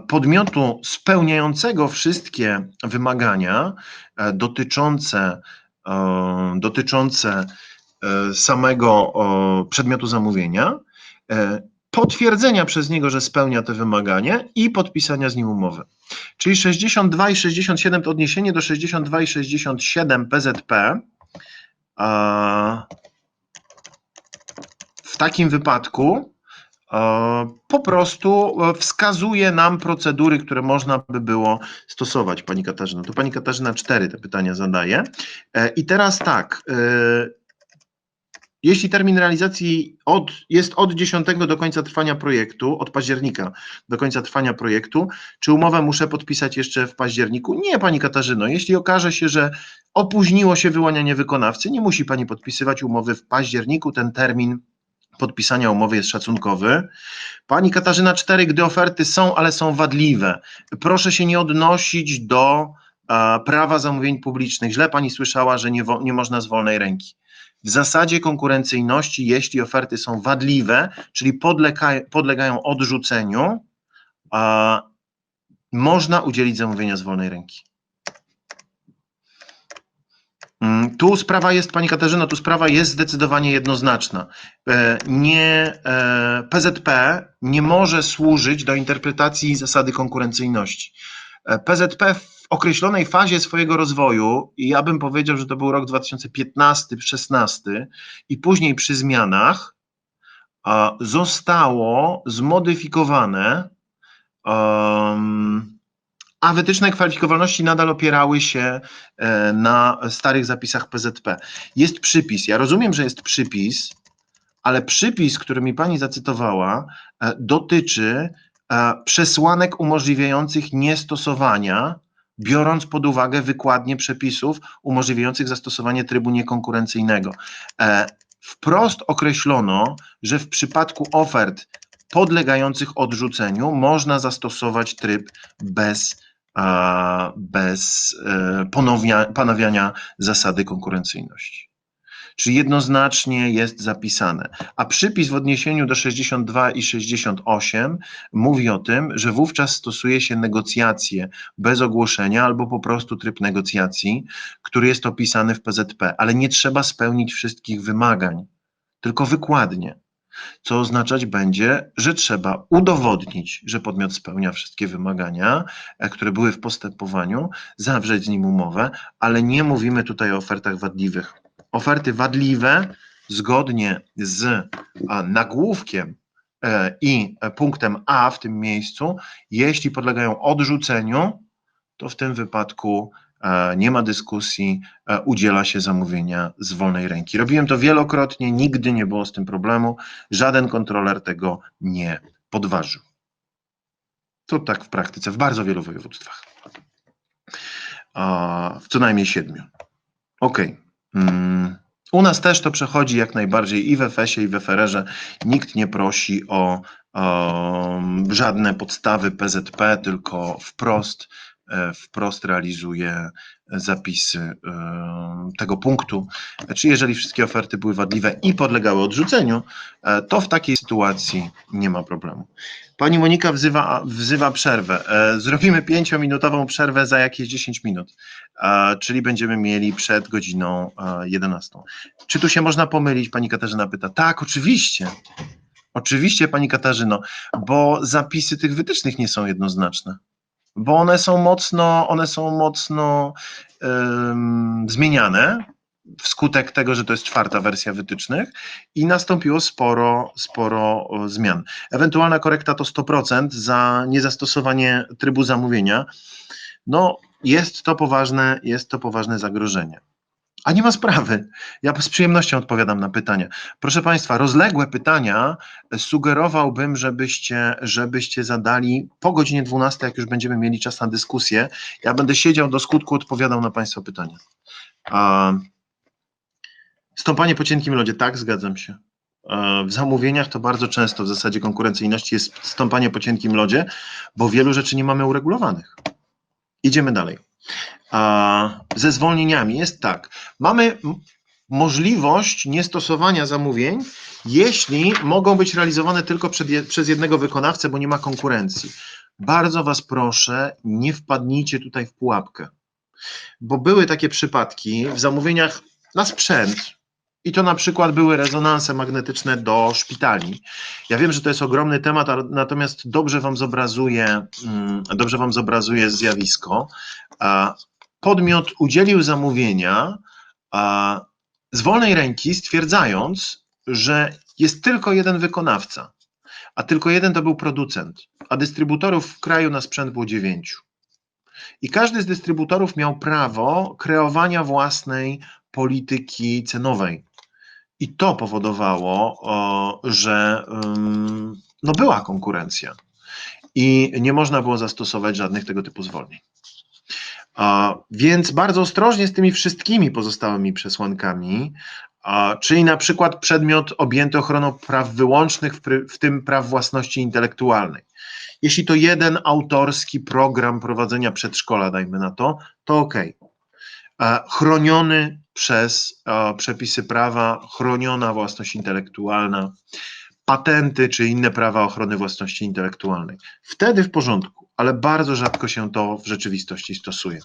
podmiotu spełniającego wszystkie wymagania dotyczące samego przedmiotu zamówienia, potwierdzenia przez niego, że spełnia te wymagania i podpisania z nim umowy. Czyli 62 i 67 to odniesienie do 62 i 67 PZP. W takim wypadku po prostu wskazuje nam procedury, które można by było stosować, Pani Katarzyno. To Pani Katarzyna 4 te pytania zadaje. I teraz tak, jeśli termin realizacji jest od 10 do końca trwania projektu, od października do końca trwania projektu, czy umowę muszę podpisać jeszcze w październiku? Nie, Pani Katarzyno, jeśli okaże się, że opóźniło się wyłanianie wykonawcy, nie musi Pani podpisywać umowy w październiku, ten termin podpisania umowy jest szacunkowy. Pani Katarzyna 4, gdy oferty są, ale są wadliwe, proszę się nie odnosić do prawa zamówień publicznych. Źle Pani słyszała, że nie można z wolnej ręki. W zasadzie konkurencyjności, jeśli oferty są wadliwe, czyli podlegają odrzuceniu, można udzielić zamówienia z wolnej ręki. Tu sprawa jest, Pani Katarzyno, tu sprawa jest zdecydowanie jednoznaczna. PZP nie może służyć do interpretacji zasady konkurencyjności. PZP w określonej fazie swojego rozwoju, i ja bym powiedział, że to był rok 2015-16 i później przy zmianach, zostało zmodyfikowane, a wytyczne kwalifikowalności nadal opierały się na starych zapisach PZP. Jest przypis, ja rozumiem, że jest przypis, ale przypis, który mi Pani zacytowała, dotyczy przesłanek umożliwiających niestosowania, biorąc pod uwagę wykładnię przepisów umożliwiających zastosowanie trybu niekonkurencyjnego. Wprost określono, że w przypadku ofert podlegających odrzuceniu można zastosować tryb bez ponawiania zasady konkurencyjności. Czyli jednoznacznie jest zapisane. A przypis w odniesieniu do 62 i 68 mówi o tym, że wówczas stosuje się negocjacje bez ogłoszenia albo po prostu tryb negocjacji, który jest opisany w PZP, ale nie trzeba spełnić wszystkich wymagań, tylko wykładnie. Co oznaczać będzie, że trzeba udowodnić, że podmiot spełnia wszystkie wymagania, które były w postępowaniu, zawrzeć z nim umowę, ale nie mówimy tutaj o ofertach wadliwych. Oferty wadliwe, zgodnie z nagłówkiem i punktem A w tym miejscu, jeśli podlegają odrzuceniu, to w tym wypadku nie ma dyskusji, udziela się zamówienia z wolnej ręki. Robiłem to wielokrotnie, nigdy nie było z tym problemu, żaden kontroler tego nie podważył. To tak w praktyce, w bardzo wielu województwach. W co najmniej 7. Okej. U nas też to przechodzi jak najbardziej i w FS-ie, i w FRR-ze. Nikt nie prosi o żadne podstawy PZP, tylko wprost realizuje zapisy tego punktu. Czy jeżeli wszystkie oferty były wadliwe i podlegały odrzuceniu, to w takiej sytuacji nie ma problemu. Pani Monika wzywa przerwę. Zrobimy 5-minutową przerwę za jakieś 10 minut, czyli będziemy mieli przed godziną 11. Czy tu się można pomylić? Pani Katarzyna pyta. Tak, oczywiście. Oczywiście, Pani Katarzyno, bo zapisy tych wytycznych nie są jednoznaczne. Bo one są mocno zmieniane wskutek tego, że to jest 4. wersja wytycznych i nastąpiło sporo zmian. Ewentualna korekta to 100% za niezastosowanie trybu zamówienia. No, jest to poważne zagrożenie. A nie ma sprawy. Ja z przyjemnością odpowiadam na pytania. Proszę Państwa, rozległe pytania sugerowałbym, żebyście zadali po godzinie 12, jak już będziemy mieli czas na dyskusję. Ja będę siedział do skutku, odpowiadał na Państwa pytania. Stąpanie po cienkim lodzie, tak, zgadzam się. W zamówieniach to bardzo często w zasadzie konkurencyjności jest stąpanie po cienkim lodzie, bo wielu rzeczy nie mamy uregulowanych. Idziemy dalej. Ze zwolnieniami jest tak. Mamy możliwość niestosowania zamówień, jeśli mogą być realizowane tylko przez jednego wykonawcę, bo nie ma konkurencji. Bardzo Was proszę, nie wpadnijcie tutaj w pułapkę, bo były takie przypadki w zamówieniach na sprzęt, i to na przykład były rezonanse magnetyczne do szpitali. Ja wiem, że to jest ogromny temat, natomiast dobrze Wam zobrazuję zjawisko. Podmiot udzielił zamówienia z wolnej ręki, stwierdzając, że jest tylko jeden wykonawca, a tylko jeden to był producent, a dystrybutorów w kraju na sprzęt było 9. I każdy z dystrybutorów miał prawo kreowania własnej polityki cenowej. I to powodowało, że była konkurencja i nie można było zastosować żadnych tego typu zwolnień. Więc bardzo ostrożnie z tymi wszystkimi pozostałymi przesłankami, czyli na przykład przedmiot objęty ochroną praw wyłącznych, w tym praw własności intelektualnej. Jeśli to jeden autorski program prowadzenia przedszkola, dajmy na to ok. Chroniony przez przepisy prawa, chroniona własność intelektualna, patenty czy inne prawa ochrony własności intelektualnej. Wtedy w porządku, ale bardzo rzadko się to w rzeczywistości stosuje.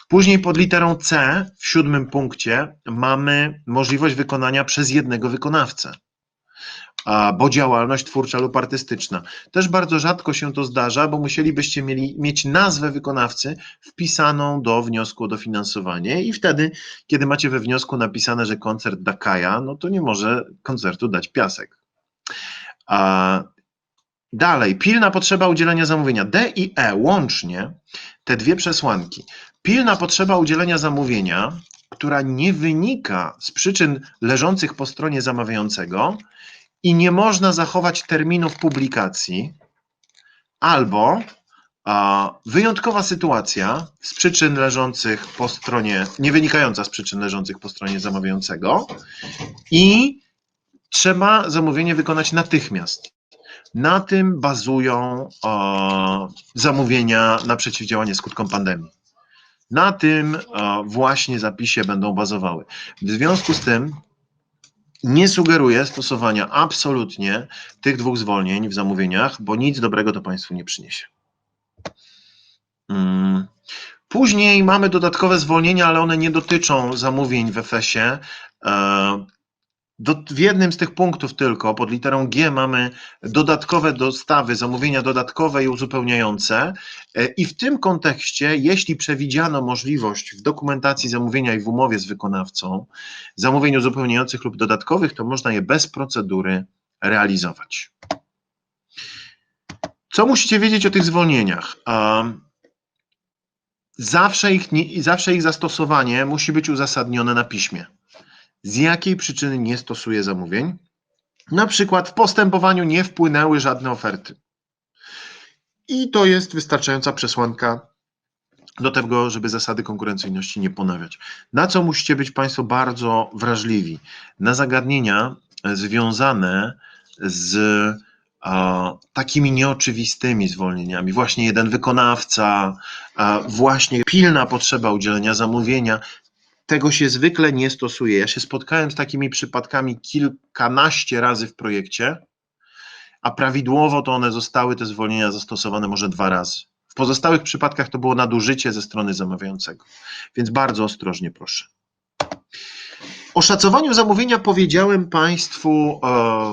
Później pod literą C w 7. punkcie mamy możliwość wykonania przez jednego wykonawcę, bo działalność twórcza lub artystyczna. Też bardzo rzadko się to zdarza, bo musielibyście mieć nazwę wykonawcy wpisaną do wniosku o dofinansowanie i wtedy, kiedy macie we wniosku napisane, że koncert da Kaja, no to nie może koncertu dać Piasek. Dalej, pilna potrzeba udzielenia zamówienia. D i E łącznie, te dwie przesłanki. Pilna potrzeba udzielenia zamówienia, która nie wynika z przyczyn leżących po stronie zamawiającego i nie można zachować terminów publikacji, albo wyjątkowa sytuacja z przyczyn leżących po stronie, nie wynikająca z przyczyn leżących po stronie zamawiającego i trzeba zamówienie wykonać natychmiast. Na tym bazują zamówienia na przeciwdziałanie skutkom pandemii. Na tym właśnie zapisie będą bazowały. W związku z tym nie sugeruję stosowania absolutnie tych dwóch zwolnień w zamówieniach, bo nic dobrego to Państwu nie przyniesie. Później mamy dodatkowe zwolnienia, ale one nie dotyczą zamówień w EFES-ie. W jednym z tych punktów tylko, pod literą G, mamy dodatkowe dostawy, zamówienia dodatkowe i uzupełniające i w tym kontekście, jeśli przewidziano możliwość w dokumentacji zamówienia i w umowie z wykonawcą zamówień uzupełniających lub dodatkowych, to można je bez procedury realizować. Co musicie wiedzieć o tych zwolnieniach? Zawsze ich zastosowanie musi być uzasadnione na piśmie. Z jakiej przyczyny nie stosuje zamówień? Na przykład w postępowaniu nie wpłynęły żadne oferty. I to jest wystarczająca przesłanka do tego, żeby zasady konkurencyjności nie ponawiać. Na co musicie być Państwo bardzo wrażliwi? Na zagadnienia związane z takimi nieoczywistymi zwolnieniami. Właśnie jeden wykonawca, właśnie pilna potrzeba udzielenia zamówienia. Tego się zwykle nie stosuje. Ja się spotkałem z takimi przypadkami kilkanaście razy w projekcie, a prawidłowo to one zostały, te zwolnienia zastosowane może 2 razy. W pozostałych przypadkach to było nadużycie ze strony zamawiającego, więc bardzo ostrożnie proszę. O szacowaniu zamówienia powiedziałem Państwu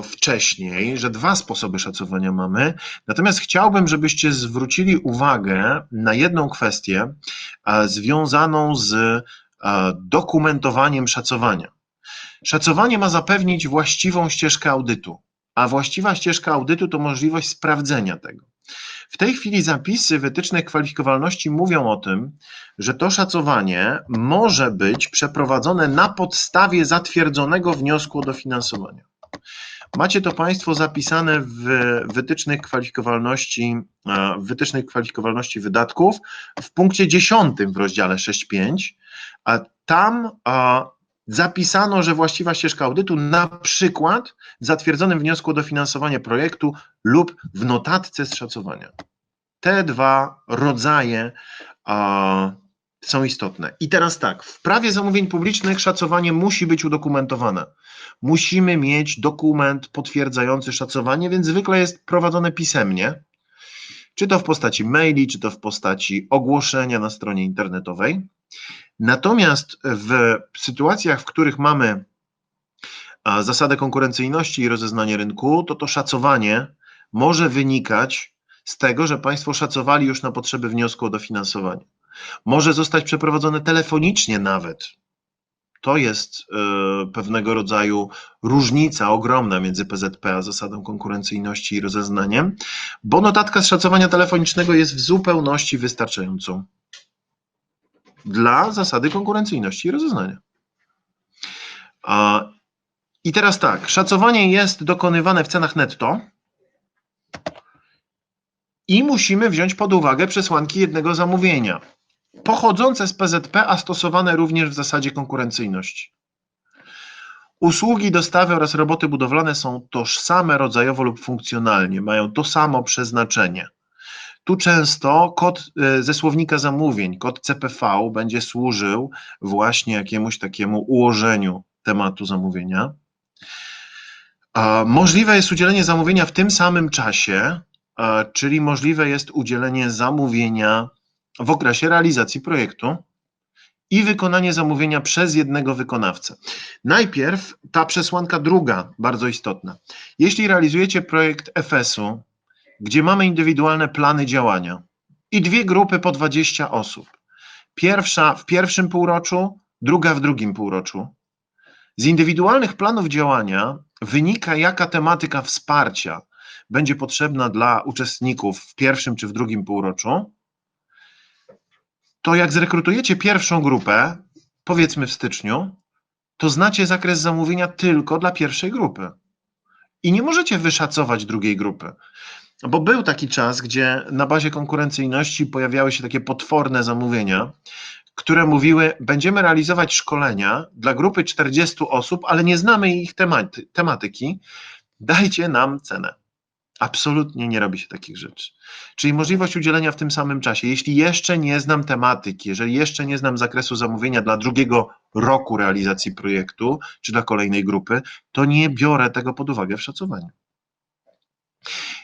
wcześniej, że 2 sposoby szacowania mamy, natomiast chciałbym, żebyście zwrócili uwagę na jedną kwestię związaną z dokumentowaniem szacowania. Szacowanie ma zapewnić właściwą ścieżkę audytu, a właściwa ścieżka audytu to możliwość sprawdzenia tego. W tej chwili zapisy wytycznych kwalifikowalności mówią o tym, że to szacowanie może być przeprowadzone na podstawie zatwierdzonego wniosku o dofinansowanie. Macie to Państwo zapisane w wytycznych kwalifikowalności wydatków w punkcie 10 w rozdziale 6.5, a tam zapisano, że właściwa ścieżka audytu na przykład w zatwierdzonym wniosku o dofinansowanie projektu lub w notatce z szacowania. Te dwa rodzaje są istotne. I teraz tak, w prawie zamówień publicznych szacowanie musi być udokumentowane. Musimy mieć dokument potwierdzający szacowanie, więc zwykle jest prowadzone pisemnie, czy to w postaci maili, czy to w postaci ogłoszenia na stronie internetowej. Natomiast w sytuacjach, w których mamy zasadę konkurencyjności i rozeznanie rynku, to szacowanie może wynikać z tego, że Państwo szacowali już na potrzeby wniosku o dofinansowanie. Może zostać przeprowadzone telefonicznie nawet. To jest pewnego rodzaju różnica ogromna między PZP a zasadą konkurencyjności i rozeznaniem, bo notatka z szacowania telefonicznego jest w zupełności wystarczającą dla zasady konkurencyjności i rozeznania. I teraz tak, szacowanie jest dokonywane w cenach netto i musimy wziąć pod uwagę przesłanki jednego zamówienia, pochodzące z PZP, a stosowane również w zasadzie konkurencyjności. Usługi, dostawy oraz roboty budowlane są tożsame rodzajowo lub funkcjonalnie, mają to samo przeznaczenie. Tu często kod ze słownika zamówień, kod CPV będzie służył właśnie jakiemuś takiemu ułożeniu tematu zamówienia. Możliwe jest udzielenie zamówienia w tym samym czasie, czyli możliwe jest udzielenie zamówienia w okresie realizacji projektu i wykonanie zamówienia przez jednego wykonawcę. Najpierw ta przesłanka druga, bardzo istotna. Jeśli realizujecie projekt FS-u, gdzie mamy indywidualne plany działania i dwie grupy po 20 osób, pierwsza w pierwszym półroczu, druga w drugim półroczu, z indywidualnych planów działania wynika, jaka tematyka wsparcia będzie potrzebna dla uczestników w pierwszym czy w drugim półroczu, to jak zrekrutujecie pierwszą grupę, powiedzmy w styczniu, to znacie zakres zamówienia tylko dla pierwszej grupy i nie możecie wyszacować drugiej grupy. Bo był taki czas, gdzie na bazie konkurencyjności pojawiały się takie potworne zamówienia, które mówiły, będziemy realizować szkolenia dla grupy 40 osób, ale nie znamy ich tematyki, dajcie nam cenę. Absolutnie nie robi się takich rzeczy. Czyli możliwość udzielenia w tym samym czasie. Jeśli jeszcze nie znam tematyki, jeżeli jeszcze nie znam zakresu zamówienia dla drugiego roku realizacji projektu, czy dla kolejnej grupy, to nie biorę tego pod uwagę w szacowaniu.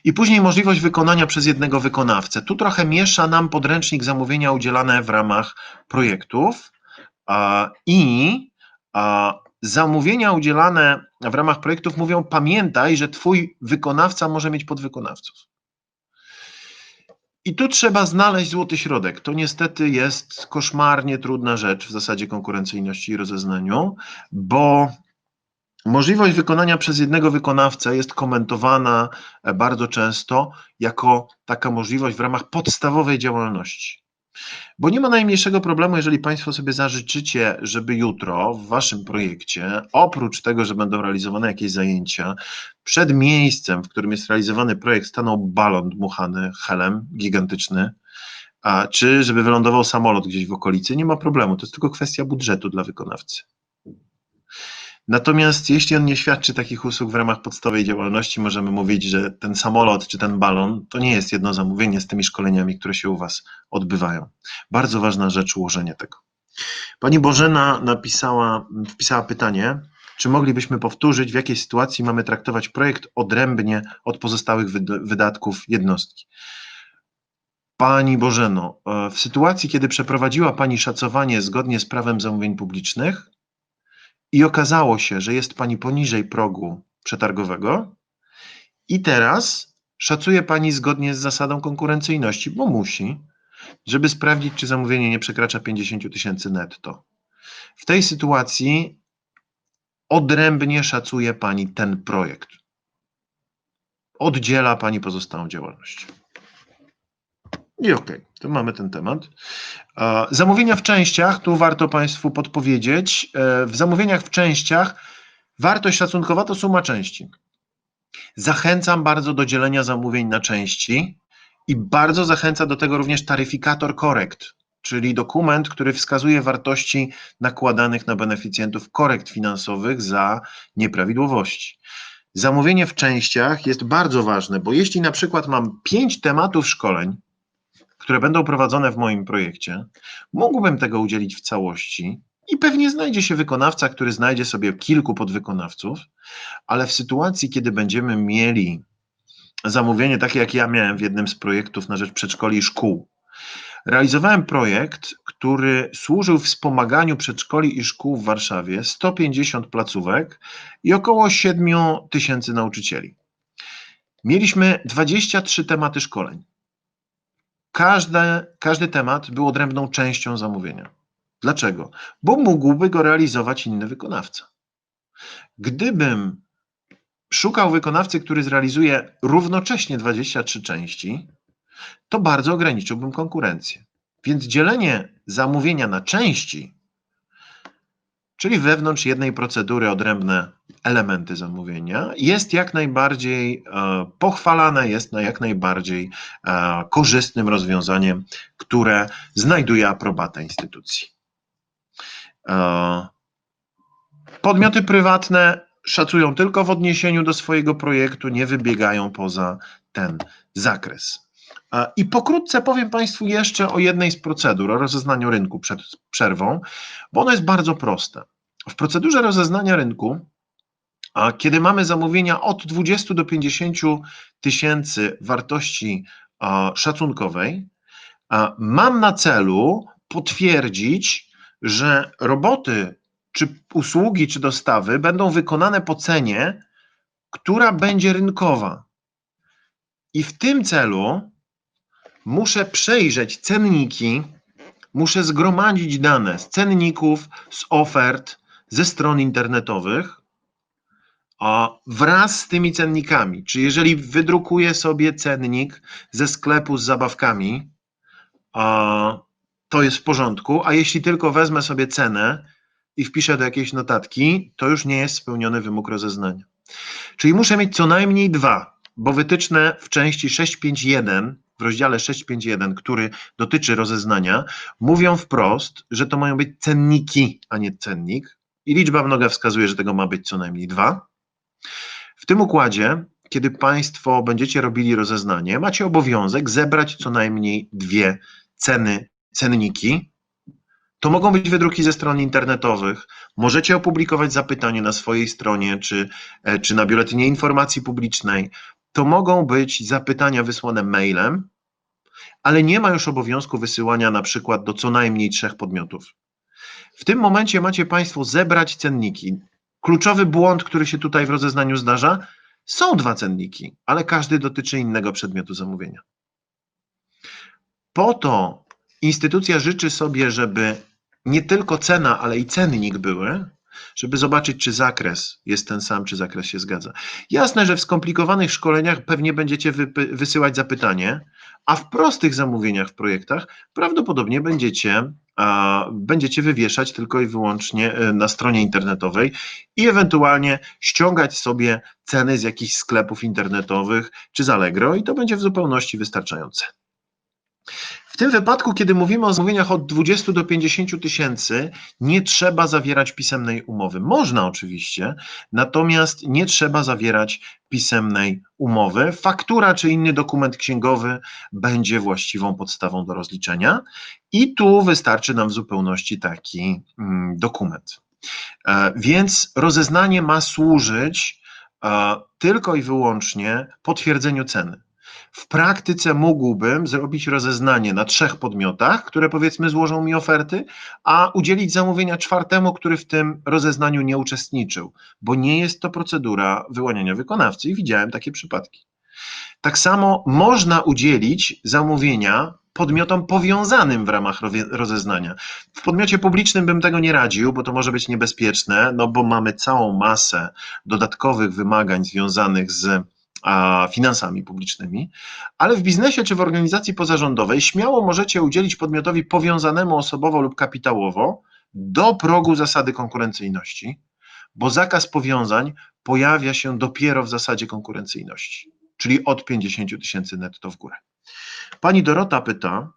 I później możliwość wykonania przez jednego wykonawcę. Tu trochę miesza nam podręcznik zamówienia udzielane w ramach projektów i zamówienia udzielane w ramach projektów mówią, pamiętaj, że twój wykonawca może mieć podwykonawców. I tu trzeba znaleźć złoty środek. To niestety jest koszmarnie trudna rzecz w zasadzie konkurencyjności i rozeznaniu, bo możliwość wykonania przez jednego wykonawcę jest komentowana bardzo często jako taka możliwość w ramach podstawowej działalności. Bo nie ma najmniejszego problemu, jeżeli Państwo sobie zażyczycie, żeby jutro w Waszym projekcie, oprócz tego, że będą realizowane jakieś zajęcia, przed miejscem, w którym jest realizowany projekt, stanął balon dmuchany helem gigantyczny, czy żeby wylądował samolot gdzieś w okolicy, nie ma problemu, to jest tylko kwestia budżetu dla wykonawcy. Natomiast jeśli on nie świadczy takich usług w ramach podstawowej działalności, możemy mówić, że ten samolot czy ten balon to nie jest jedno zamówienie z tymi szkoleniami, które się u Was odbywają. Bardzo ważna rzecz ułożenie tego. Pani Bożena wpisała pytanie, czy moglibyśmy powtórzyć, w jakiej sytuacji mamy traktować projekt odrębnie od pozostałych wydatków jednostki. Pani Bożeno, w sytuacji, kiedy przeprowadziła Pani szacowanie zgodnie z prawem zamówień publicznych, i okazało się, że jest Pani poniżej progu przetargowego i teraz szacuje Pani zgodnie z zasadą konkurencyjności, bo musi, żeby sprawdzić, czy zamówienie nie przekracza 50 000 netto. W tej sytuacji odrębnie szacuje Pani ten projekt. Oddziela Pani pozostałą działalność. I okej, to mamy ten temat. Zamówienia w częściach, tu warto Państwu podpowiedzieć, w zamówieniach w częściach wartość szacunkowa to suma części. Zachęcam bardzo do dzielenia zamówień na części i bardzo zachęca do tego również taryfikator korekt, czyli dokument, który wskazuje wartości nakładanych na beneficjentów korekt finansowych za nieprawidłowości. Zamówienie w częściach jest bardzo ważne, bo jeśli na przykład mam 5 tematów szkoleń, które będą prowadzone w moim projekcie, mógłbym tego udzielić w całości i pewnie znajdzie się wykonawca, który znajdzie sobie kilku podwykonawców, ale w sytuacji, kiedy będziemy mieli zamówienie takie, jak ja miałem w jednym z projektów na rzecz przedszkoli i szkół. Realizowałem projekt, który służył wspomaganiu przedszkoli i szkół w Warszawie, 150 placówek i około 7 tysięcy nauczycieli. Mieliśmy 23 tematy szkoleń. Każdy temat był odrębną częścią zamówienia. Dlaczego? Bo mógłby go realizować inny wykonawca. Gdybym szukał wykonawcy, który zrealizuje równocześnie 23 części, to bardzo ograniczyłbym konkurencję. Więc dzielenie zamówienia na części, czyli wewnątrz jednej procedury odrębne elementy zamówienia, jest jak najbardziej pochwalane, jest jak najbardziej korzystnym rozwiązaniem, które znajduje aprobatę instytucji. Podmioty prywatne szacują tylko w odniesieniu do swojego projektu, nie wybiegają poza ten zakres. I pokrótce powiem Państwu jeszcze o jednej z procedur, o rozeznaniu rynku przed przerwą, bo ono jest bardzo proste. W procedurze rozeznania rynku, kiedy mamy zamówienia od 20 do 50 tysięcy wartości szacunkowej, mam na celu potwierdzić, że roboty, czy usługi, czy dostawy będą wykonane po cenie, która będzie rynkowa. I w tym celu muszę przejrzeć cenniki, muszę zgromadzić dane z cenników, z ofert, ze stron internetowych wraz z tymi cennikami. Czy jeżeli wydrukuję sobie cennik ze sklepu z zabawkami, to jest w porządku, a jeśli tylko wezmę sobie cenę i wpiszę do jakiejś notatki, to już nie jest spełniony wymóg rozeznania. Czyli muszę mieć co najmniej 2, bo wytyczne w części 6.5.1, w rozdziale 6.5.1, który dotyczy rozeznania, mówią wprost, że to mają być cenniki, a nie cennik i liczba mnoga wskazuje, że tego ma być co najmniej 2. W tym układzie, kiedy Państwo będziecie robili rozeznanie, macie obowiązek zebrać co najmniej 2 cenniki. To mogą być wydruki ze stron internetowych, możecie opublikować zapytanie na swojej stronie czy na Biuletynie Informacji Publicznej. To mogą być zapytania wysłane mailem, ale nie ma już obowiązku wysyłania na przykład do co najmniej 3 podmiotów. W tym momencie macie Państwo zebrać cenniki. Kluczowy błąd, który się tutaj w rozeznaniu zdarza, są 2 cenniki, ale każdy dotyczy innego przedmiotu zamówienia. Po to instytucja życzy sobie, żeby nie tylko cena, ale i cennik były, żeby zobaczyć, czy zakres jest ten sam, czy zakres się zgadza. Jasne, że w skomplikowanych szkoleniach pewnie będziecie wysyłać zapytanie, a w prostych zamówieniach w projektach prawdopodobnie będziecie wywieszać tylko i wyłącznie na stronie internetowej i ewentualnie ściągać sobie ceny z jakichś sklepów internetowych czy z Allegro i to będzie w zupełności wystarczające. W tym wypadku, kiedy mówimy o zamówieniach od 20 do 50 tysięcy, nie trzeba zawierać pisemnej umowy. Można oczywiście, natomiast nie trzeba zawierać pisemnej umowy. Faktura czy inny dokument księgowy będzie właściwą podstawą do rozliczenia i tu wystarczy nam w zupełności taki dokument. Więc rozeznanie ma służyć tylko i wyłącznie potwierdzeniu ceny. W praktyce mógłbym zrobić rozeznanie na 3 podmiotach, które powiedzmy złożą mi oferty, a udzielić zamówienia 4., który w tym rozeznaniu nie uczestniczył, bo nie jest to procedura wyłaniania wykonawcy i widziałem takie przypadki. Tak samo można udzielić zamówienia podmiotom powiązanym w ramach rozeznania. W podmiocie publicznym bym tego nie radził, bo to może być niebezpieczne, no bo mamy całą masę dodatkowych wymagań związanych z finansami publicznymi, ale w biznesie czy w organizacji pozarządowej śmiało możecie udzielić podmiotowi powiązanemu osobowo lub kapitałowo do progu zasady konkurencyjności, bo zakaz powiązań pojawia się dopiero w zasadzie konkurencyjności, czyli od 50 000 netto w górę. Pani Dorota pyta,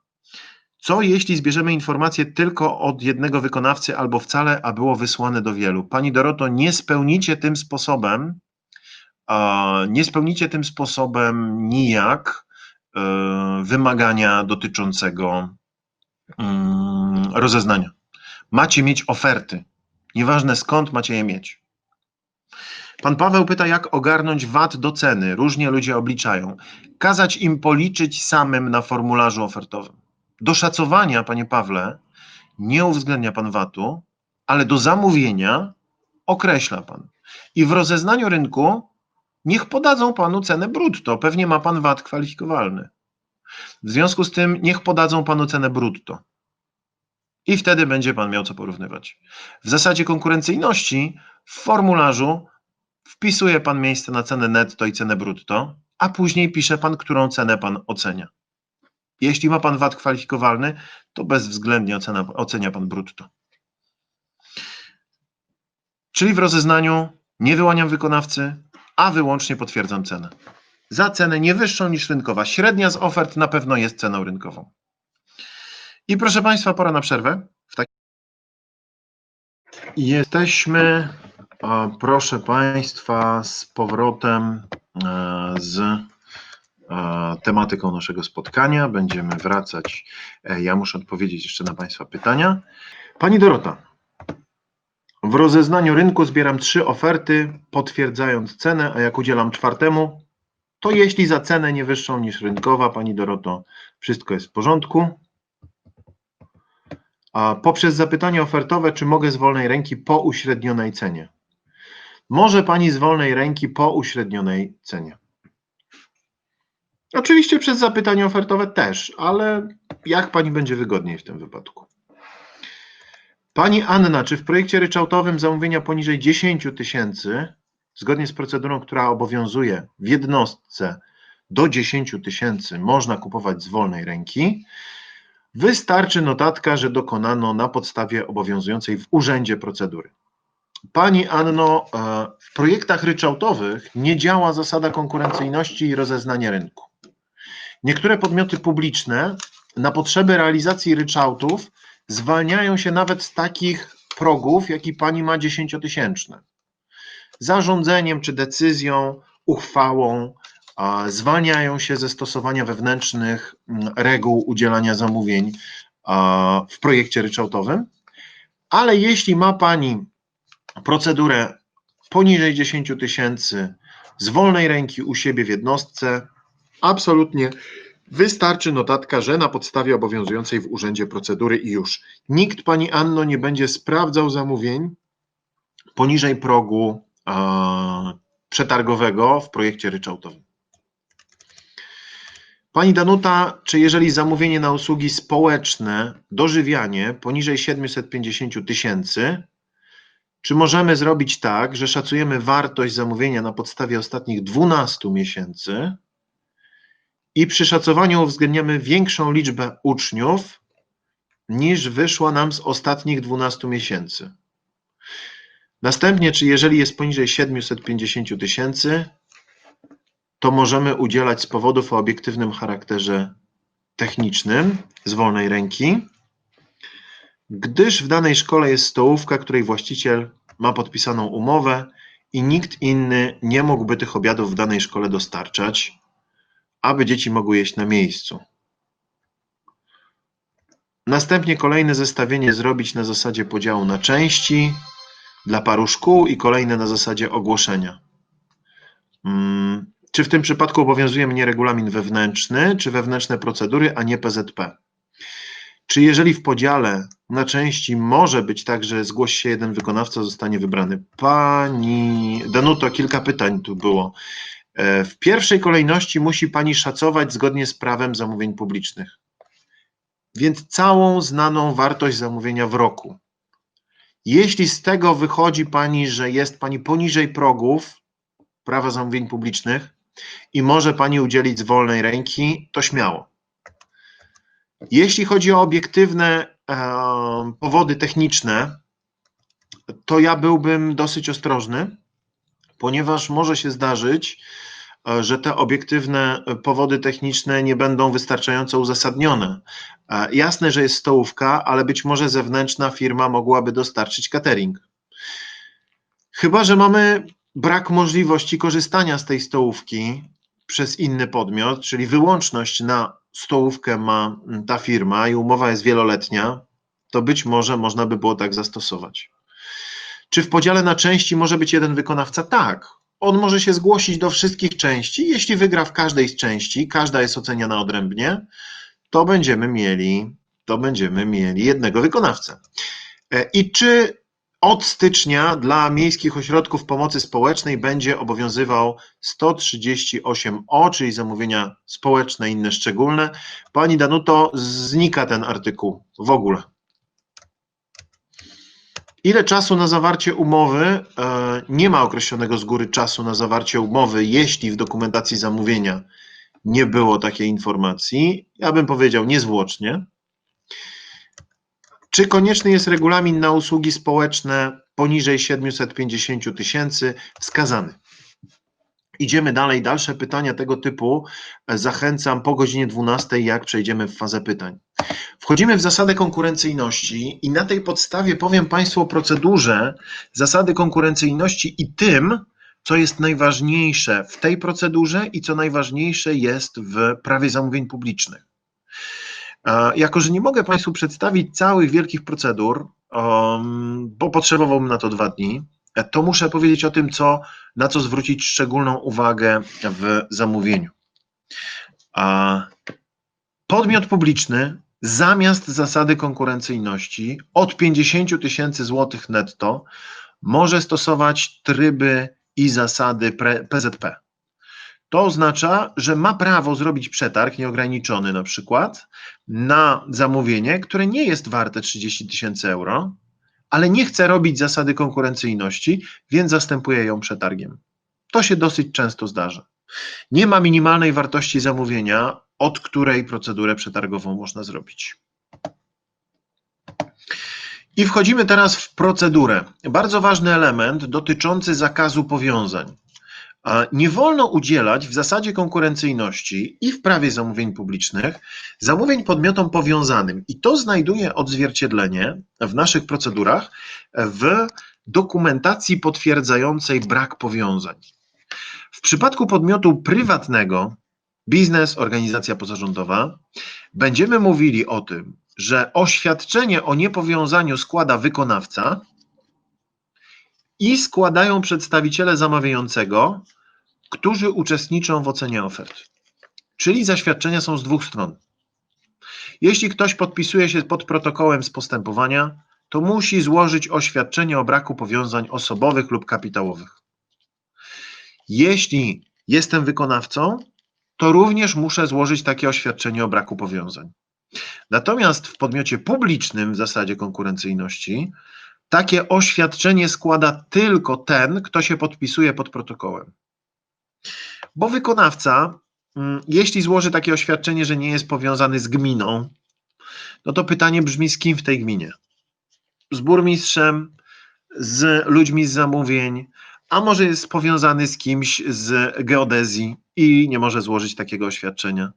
co jeśli zbierzemy informacje tylko od jednego wykonawcy albo wcale, a było wysłane do wielu? Pani Doroto, nie spełnicie tym sposobem nijak wymagania dotyczącego rozeznania. Macie mieć oferty. Nieważne skąd macie je mieć. Pan Paweł pyta, jak ogarnąć VAT do ceny. Różnie ludzie obliczają. Kazać im policzyć samym na formularzu ofertowym. Do szacowania, panie Pawle, nie uwzględnia pan VAT-u, ale do zamówienia określa pan. I w rozeznaniu rynku niech podadzą panu cenę brutto. Pewnie ma pan VAT kwalifikowalny. W związku z tym niech podadzą panu cenę brutto. I wtedy będzie pan miał co porównywać. W zasadzie konkurencyjności w formularzu wpisuje pan miejsce na cenę netto i cenę brutto, a później pisze pan, którą cenę pan ocenia. Jeśli ma pan VAT kwalifikowalny, to bezwzględnie ocenia pan brutto. Czyli w rozeznaniu nie wyłaniam wykonawcy, a wyłącznie potwierdzam cenę. Za cenę nie wyższą niż rynkowa. Średnia z ofert na pewno jest ceną rynkową. I proszę państwa, pora na przerwę. Jesteśmy, proszę państwa, z powrotem z tematyką naszego spotkania. Będziemy wracać. Ja muszę odpowiedzieć jeszcze na państwa pytania. Pani Dorota, w rozeznaniu rynku zbieram 3 oferty, potwierdzając cenę, a jak udzielam 4, to jeśli za cenę nie wyższą niż rynkowa, pani Doroto, wszystko jest w porządku. Poprzez zapytanie ofertowe, czy mogę z wolnej ręki po uśrednionej cenie? Może pani z wolnej ręki po uśrednionej cenie. Oczywiście przez zapytanie ofertowe też, ale jak pani będzie wygodniej w tym wypadku? Pani Anna, czy w projekcie ryczałtowym zamówienia poniżej 10 000, zgodnie z procedurą, która obowiązuje w jednostce do 10 000, można kupować z wolnej ręki? Wystarczy notatka, że dokonano na podstawie obowiązującej w urzędzie procedury. Pani Anno, w projektach ryczałtowych nie działa zasada konkurencyjności i rozeznania rynku. Niektóre podmioty publiczne na potrzeby realizacji ryczałtów zwalniają się nawet z takich progów, jaki pani ma 10-tysięczne. Zarządzeniem czy decyzją, uchwałą zwalniają się ze stosowania wewnętrznych reguł udzielania zamówień w projekcie ryczałtowym, ale jeśli ma pani procedurę poniżej 10 000 z wolnej ręki u siebie w jednostce, absolutnie wystarczy notatka, że na podstawie obowiązującej w urzędzie procedury i już. Nikt, pani Anno, nie będzie sprawdzał zamówień poniżej progu przetargowego w projekcie ryczałtowym. Pani Danuta, czy jeżeli zamówienie na usługi społeczne, dożywianie poniżej 750 000, czy możemy zrobić tak, że szacujemy wartość zamówienia na podstawie ostatnich 12 miesięcy i przy szacowaniu uwzględniamy większą liczbę uczniów niż wyszła nam z ostatnich 12 miesięcy? Następnie, czy jeżeli jest poniżej 750 000, to możemy udzielać z powodów o obiektywnym charakterze technicznym z wolnej ręki, gdyż w danej szkole jest stołówka, której właściciel ma podpisaną umowę i nikt inny nie mógłby tych obiadów w danej szkole dostarczać, aby dzieci mogły jeść na miejscu. Następnie kolejne zestawienie zrobić na zasadzie podziału na części dla paru szkół i kolejne na zasadzie ogłoszenia. Czy w tym przypadku obowiązuje mnie regulamin wewnętrzny, czy wewnętrzne procedury, a nie PZP? Czy jeżeli w podziale na części może być tak, że zgłosi się jeden wykonawca, zostanie wybrany? Pani Danuto, kilka pytań tu było. W pierwszej kolejności musi pani szacować zgodnie z prawem zamówień publicznych, więc całą znaną wartość zamówienia w roku. Jeśli z tego wychodzi pani, że jest pani poniżej progów prawa zamówień publicznych, i może Pani udzielić z wolnej ręki, to śmiało. Jeśli chodzi o obiektywne powody techniczne, to ja byłbym dosyć ostrożny, ponieważ może się zdarzyć, że te obiektywne powody techniczne nie będą wystarczająco uzasadnione. Jasne, że jest stołówka, ale być może zewnętrzna firma mogłaby dostarczyć catering. Chyba że mamy brak możliwości korzystania z tej stołówki przez inny podmiot, czyli wyłączność na stołówkę ma ta firma i umowa jest wieloletnia, to być może można by było tak zastosować. Czy w podziale na części może być jeden wykonawca? Tak. On może się zgłosić do wszystkich części. Jeśli wygra w każdej z części, każda jest oceniana odrębnie, to będziemy mieli jednego wykonawcę. I czy od stycznia dla miejskich ośrodków pomocy społecznej będzie obowiązywał 138o, czyli zamówienia społeczne i inne szczególne? Pani Danuto, znika ten artykuł w ogóle. Ile czasu na zawarcie umowy? Nie ma określonego z góry czasu na zawarcie umowy, jeśli w dokumentacji zamówienia nie było takiej informacji. Ja bym powiedział niezwłocznie. Czy konieczny jest regulamin na usługi społeczne poniżej 750 000? Wskazany. Idziemy dalej. Dalsze pytania tego typu zachęcam po godzinie 12, jak przejdziemy w fazę pytań. Wchodzimy w zasadę konkurencyjności i na tej podstawie powiem Państwu o procedurze zasady konkurencyjności i tym, co jest najważniejsze w tej procedurze i co najważniejsze jest w prawie zamówień publicznych. Jako że nie mogę Państwu przedstawić całych wielkich procedur, bo potrzebowałbym na to 2 dni, to muszę powiedzieć o tym, na co zwrócić szczególną uwagę w zamówieniu. Podmiot publiczny zamiast zasady konkurencyjności od 50 000 złotych netto może stosować tryby i zasady PZP. To oznacza, że ma prawo zrobić przetarg nieograniczony na przykład na zamówienie, które nie jest warte 30 000 euro, ale nie chce robić zasady konkurencyjności, więc zastępuje ją przetargiem. To się dosyć często zdarza. Nie ma minimalnej wartości zamówienia, od której procedurę przetargową można zrobić. I wchodzimy teraz w procedurę. Bardzo ważny element dotyczący zakazu powiązań. Nie wolno udzielać w zasadzie konkurencyjności i w prawie zamówień publicznych zamówień podmiotom powiązanym. I to znajduje odzwierciedlenie w naszych procedurach w dokumentacji potwierdzającej brak powiązań. W przypadku podmiotu prywatnego, biznes, organizacja pozarządowa, będziemy mówili o tym, że oświadczenie o niepowiązaniu składa wykonawca i składają przedstawiciele zamawiającego, którzy uczestniczą w ocenie ofert. Czyli zaświadczenia są z 2 stron. Jeśli ktoś podpisuje się pod protokołem z postępowania, to musi złożyć oświadczenie o braku powiązań osobowych lub kapitałowych. Jeśli jestem wykonawcą, to również muszę złożyć takie oświadczenie o braku powiązań. Natomiast w podmiocie publicznym w zasadzie konkurencyjności takie oświadczenie składa tylko ten, kto się podpisuje pod protokołem. Bo wykonawca, jeśli złoży takie oświadczenie, że nie jest powiązany z gminą, no to pytanie brzmi, z kim w tej gminie? Z burmistrzem, z ludźmi z zamówień, a może jest powiązany z kimś z geodezji i nie może złożyć takiego oświadczenia.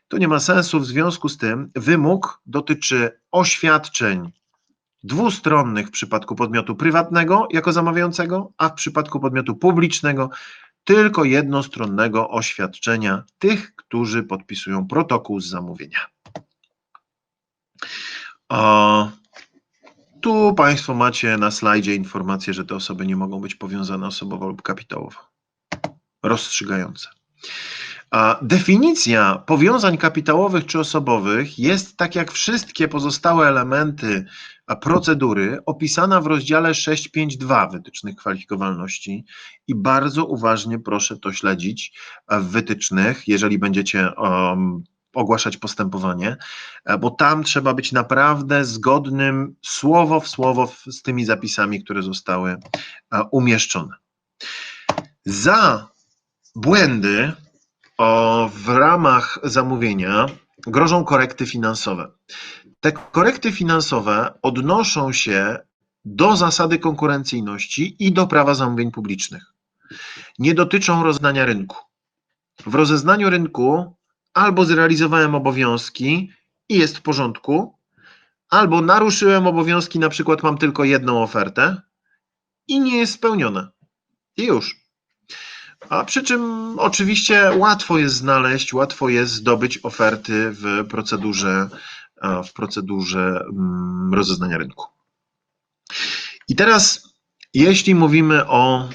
To nie ma sensu, w związku z tym wymóg dotyczy oświadczeń dwustronnych w przypadku podmiotu prywatnego jako zamawiającego, a w przypadku podmiotu publicznego tylko jednostronnego oświadczenia tych, którzy podpisują protokół z zamówienia. Tu Państwo macie na slajdzie informację, że te osoby nie mogą być powiązane osobowo lub kapitałowo. Rozstrzygające. Definicja powiązań kapitałowych czy osobowych jest, tak jak wszystkie pozostałe elementy procedury, opisana w rozdziale 6.5.2 wytycznych kwalifikowalności i bardzo uważnie proszę to śledzić w wytycznych, jeżeli będziecie ogłaszać postępowanie, bo tam trzeba być naprawdę zgodnym słowo w słowo z tymi zapisami, które zostały umieszczone. Za błędy w ramach zamówienia grożą korekty finansowe. Te korekty finansowe odnoszą się do zasady konkurencyjności i do prawa zamówień publicznych. Nie dotyczą rozeznania rynku. W rozeznaniu rynku albo zrealizowałem obowiązki i jest w porządku, albo naruszyłem obowiązki, na przykład mam tylko jedną ofertę i nie jest spełnione. I już. A przy czym oczywiście łatwo jest znaleźć, łatwo jest zdobyć oferty w procedurze rozeznania rynku. I teraz, jeśli mówimy o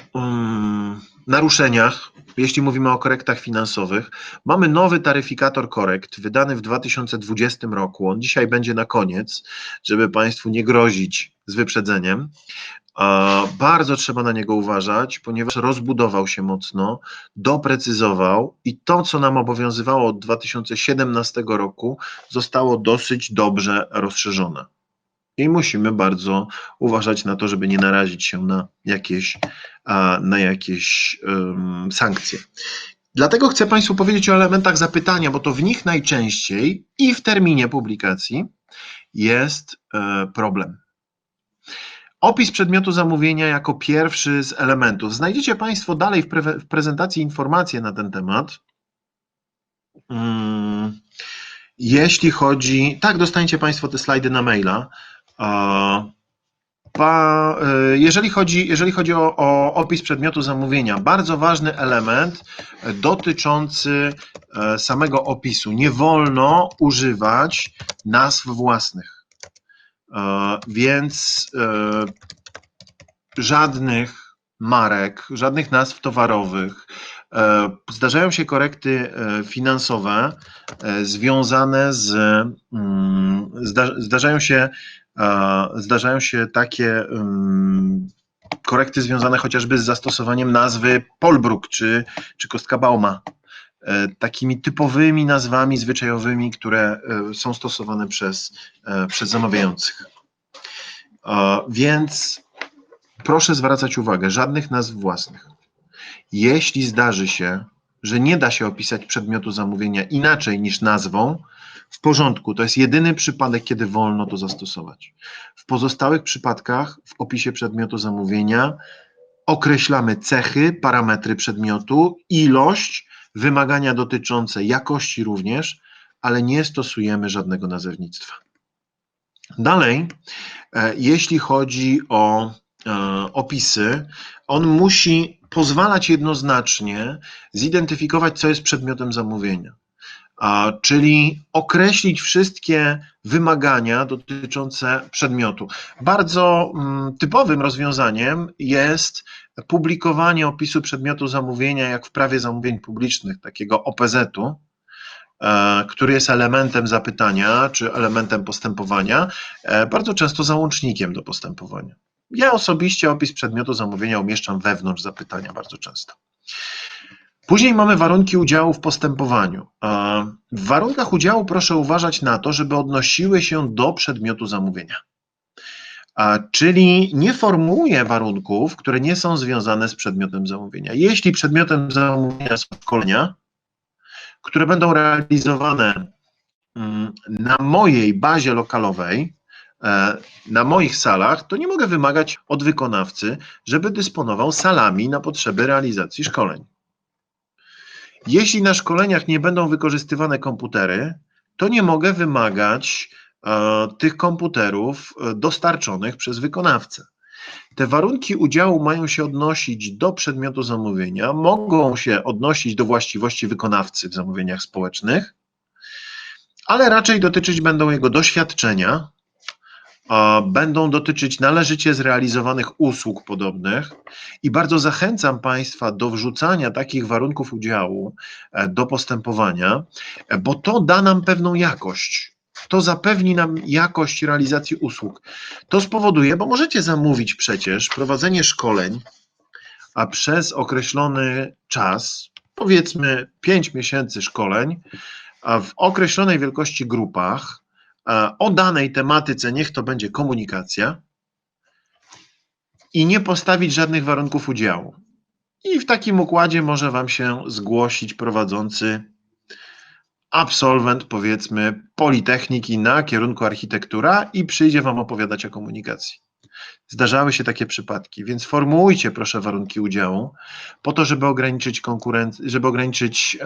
naruszeniach, jeśli mówimy o korektach finansowych, mamy nowy taryfikator korekt wydany w 2020 roku. On dzisiaj będzie na koniec, żeby Państwu nie grozić z wyprzedzeniem. Bardzo trzeba na niego uważać, ponieważ rozbudował się mocno, doprecyzował i to, co nam obowiązywało od 2017 roku, zostało dosyć dobrze rozszerzone. I musimy bardzo uważać na to, żeby nie narazić się na jakieś sankcje. Dlatego chcę Państwu powiedzieć o elementach zapytania, bo to w nich najczęściej i w terminie publikacji jest problem. Opis przedmiotu zamówienia jako pierwszy z elementów. Znajdziecie Państwo dalej w prezentacji informacje na ten temat. Jeśli chodzi... Tak, dostaniecie Państwo te slajdy na maila. Jeżeli chodzi o opis przedmiotu zamówienia, bardzo ważny element dotyczący samego opisu. Nie wolno używać nazw własnych. Więc żadnych marek, żadnych nazw towarowych. Zdarzają się korekty finansowe związane zdarzają się takie korekty związane chociażby z zastosowaniem nazwy Polbruk czy Kostka Bauma. Takimi typowymi nazwami zwyczajowymi, które są stosowane przez zamawiających. Więc proszę zwracać uwagę, żadnych nazw własnych. Jeśli zdarzy się, że nie da się opisać przedmiotu zamówienia inaczej niż nazwą, w porządku, to jest jedyny przypadek, kiedy wolno to zastosować. W pozostałych przypadkach w opisie przedmiotu zamówienia określamy cechy, parametry przedmiotu, ilość, wymagania dotyczące jakości również, ale nie stosujemy żadnego nazewnictwa. Dalej, jeśli chodzi o opisy, on musi pozwalać jednoznacznie zidentyfikować, co jest przedmiotem zamówienia, czyli określić wszystkie wymagania dotyczące przedmiotu. Bardzo typowym rozwiązaniem jest publikowanie opisu przedmiotu zamówienia, jak w prawie zamówień publicznych, takiego OPZ-u, który jest elementem zapytania czy elementem postępowania, bardzo często załącznikiem do postępowania. Ja osobiście opis przedmiotu zamówienia umieszczam wewnątrz zapytania bardzo często. Później mamy warunki udziału w postępowaniu. W warunkach udziału proszę uważać na to, żeby odnosiły się do przedmiotu zamówienia. Czyli nie formułuję warunków, które nie są związane z przedmiotem zamówienia. Jeśli przedmiotem zamówienia są szkolenia, które będą realizowane na mojej bazie lokalowej, na moich salach, to nie mogę wymagać od wykonawcy, żeby dysponował salami na potrzeby realizacji szkoleń. Jeśli na szkoleniach nie będą wykorzystywane komputery, to nie mogę wymagać tych komputerów dostarczonych przez wykonawcę. Te warunki udziału mają się odnosić do przedmiotu zamówienia, mogą się odnosić do właściwości wykonawcy w zamówieniach społecznych, ale raczej dotyczyć będą jego doświadczenia, będą dotyczyć należycie zrealizowanych usług podobnych i bardzo zachęcam Państwa do wrzucania takich warunków udziału do postępowania, bo to da nam pewną jakość. To zapewni nam jakość realizacji usług. To spowoduje, bo możecie zamówić przecież prowadzenie szkoleń, a przez określony czas, powiedzmy 5 miesięcy szkoleń, a w określonej wielkości grupach, o danej tematyce, niech to będzie komunikacja, i nie postawić żadnych warunków udziału. i w takim układzie może Wam się zgłosić prowadzący absolwent, powiedzmy, Politechniki na kierunku architektura i przyjdzie Wam opowiadać o komunikacji. Zdarzały się takie przypadki, więc formułujcie proszę warunki udziału po to, żeby ograniczyć żeby ograniczyć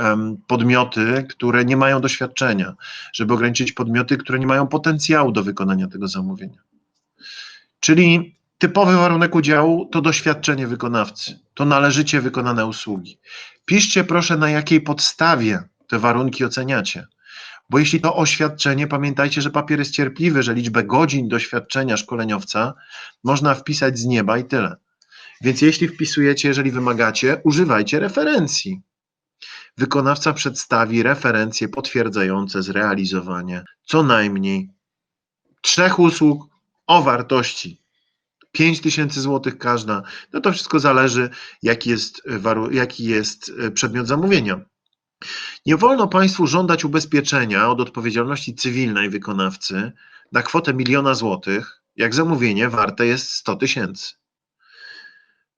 podmioty, które nie mają doświadczenia, żeby ograniczyć podmioty, które nie mają potencjału do wykonania tego zamówienia. Czyli typowy warunek udziału to doświadczenie wykonawcy, to należycie wykonane usługi. Piszcie proszę, na jakiej podstawie te warunki oceniacie. Bo jeśli to oświadczenie, pamiętajcie, że papier jest cierpliwy, że liczbę godzin doświadczenia szkoleniowca można wpisać z nieba i tyle. Więc jeśli wpisujecie, jeżeli wymagacie, używajcie referencji. Wykonawca przedstawi referencje potwierdzające zrealizowanie co najmniej 3 usług o wartości 5000 zł każda. No to wszystko zależy, jaki jest przedmiot zamówienia. Nie wolno Państwu żądać ubezpieczenia od odpowiedzialności cywilnej wykonawcy na kwotę 1 000 000 złotych, jak zamówienie warte jest 100 000.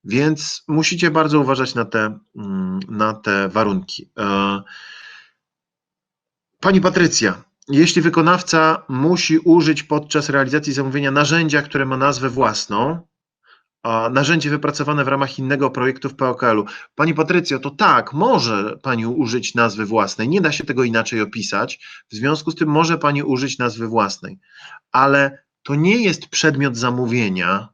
Więc musicie bardzo uważać na te warunki. Pani Patrycja, jeśli wykonawca musi użyć podczas realizacji zamówienia narzędzia, które ma nazwę własną, narzędzie wypracowane w ramach innego projektu w POKL-u. Pani Patrycjo, to tak, może Pani użyć nazwy własnej, nie da się tego inaczej opisać, w związku z tym może Pani użyć nazwy własnej, ale to nie jest przedmiot zamówienia,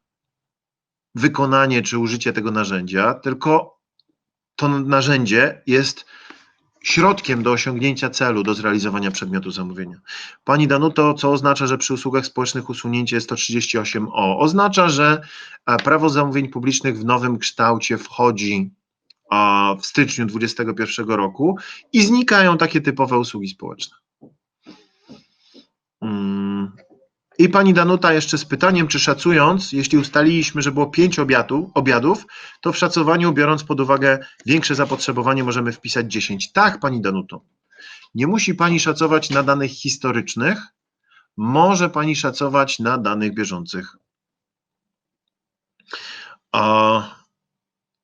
wykonanie czy użycie tego narzędzia, tylko to narzędzie jest środkiem do osiągnięcia celu, do zrealizowania przedmiotu zamówienia. Pani Danuto, co oznacza, że przy usługach społecznych usunięcie jest 138o? Oznacza, że prawo zamówień publicznych w nowym kształcie wchodzi w styczniu 2021 roku i znikają takie typowe usługi społeczne. I pani Danuta jeszcze z pytaniem, czy szacując, jeśli ustaliliśmy, że było 5 obiadów, to w szacowaniu, biorąc pod uwagę większe zapotrzebowanie, możemy wpisać 10. Tak, pani Danuto. Nie musi pani szacować na danych historycznych, może pani szacować na danych bieżących.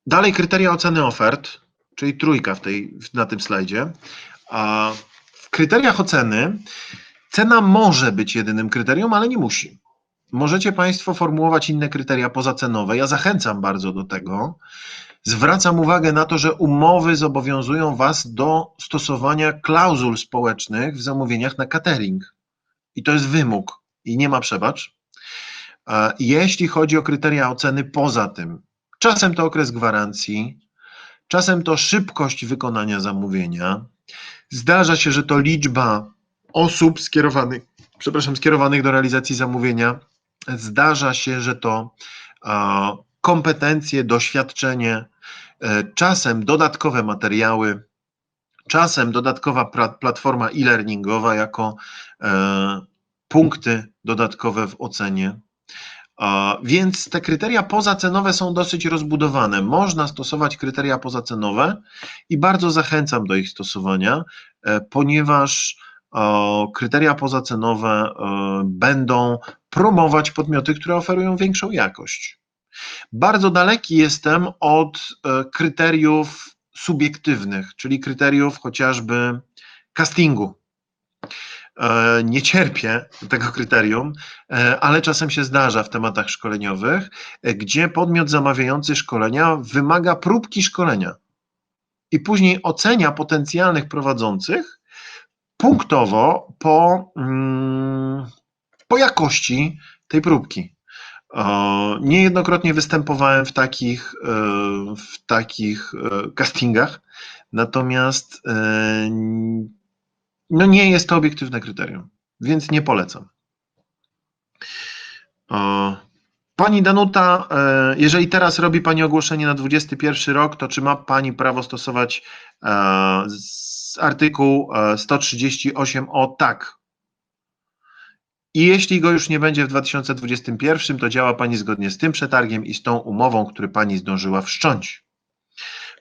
Dalej kryteria oceny ofert, czyli trójka na tym slajdzie. W kryteriach oceny cena może być jedynym kryterium, ale nie musi. Możecie Państwo formułować inne kryteria pozacenowe. Ja zachęcam bardzo do tego. Zwracam uwagę na to, że umowy zobowiązują Was do stosowania klauzul społecznych w zamówieniach na catering. I to jest wymóg i nie ma przebacz. Jeśli chodzi o kryteria oceny poza tym, czasem to okres gwarancji, czasem to szybkość wykonania zamówienia. Zdarza się, że to liczba osób skierowanych do realizacji zamówienia. Zdarza się, że to kompetencje, doświadczenie, czasem dodatkowe materiały, czasem dodatkowa platforma e-learningowa jako punkty dodatkowe w ocenie. Więc te kryteria pozacenowe są dosyć rozbudowane. Można stosować kryteria pozacenowe i bardzo zachęcam do ich stosowania, ponieważ kryteria pozacenowe będą promować podmioty, które oferują większą jakość. Bardzo daleki jestem od kryteriów subiektywnych, czyli kryteriów chociażby castingu. Nie cierpię tego kryterium, ale czasem się zdarza w tematach szkoleniowych, gdzie podmiot zamawiający szkolenia wymaga próbki szkolenia i później ocenia potencjalnych prowadzących punktowo po jakości tej próbki. Niejednokrotnie występowałem w takich castingach, natomiast no nie jest to obiektywne kryterium, więc nie polecam. Pani Danuta, jeżeli teraz robi Pani ogłoszenie na 2021 rok, to czy ma Pani prawo stosować artykuł 138o? Tak. I jeśli go już nie będzie w 2021, to działa Pani zgodnie z tym przetargiem i z tą umową, który Pani zdążyła wszcząć.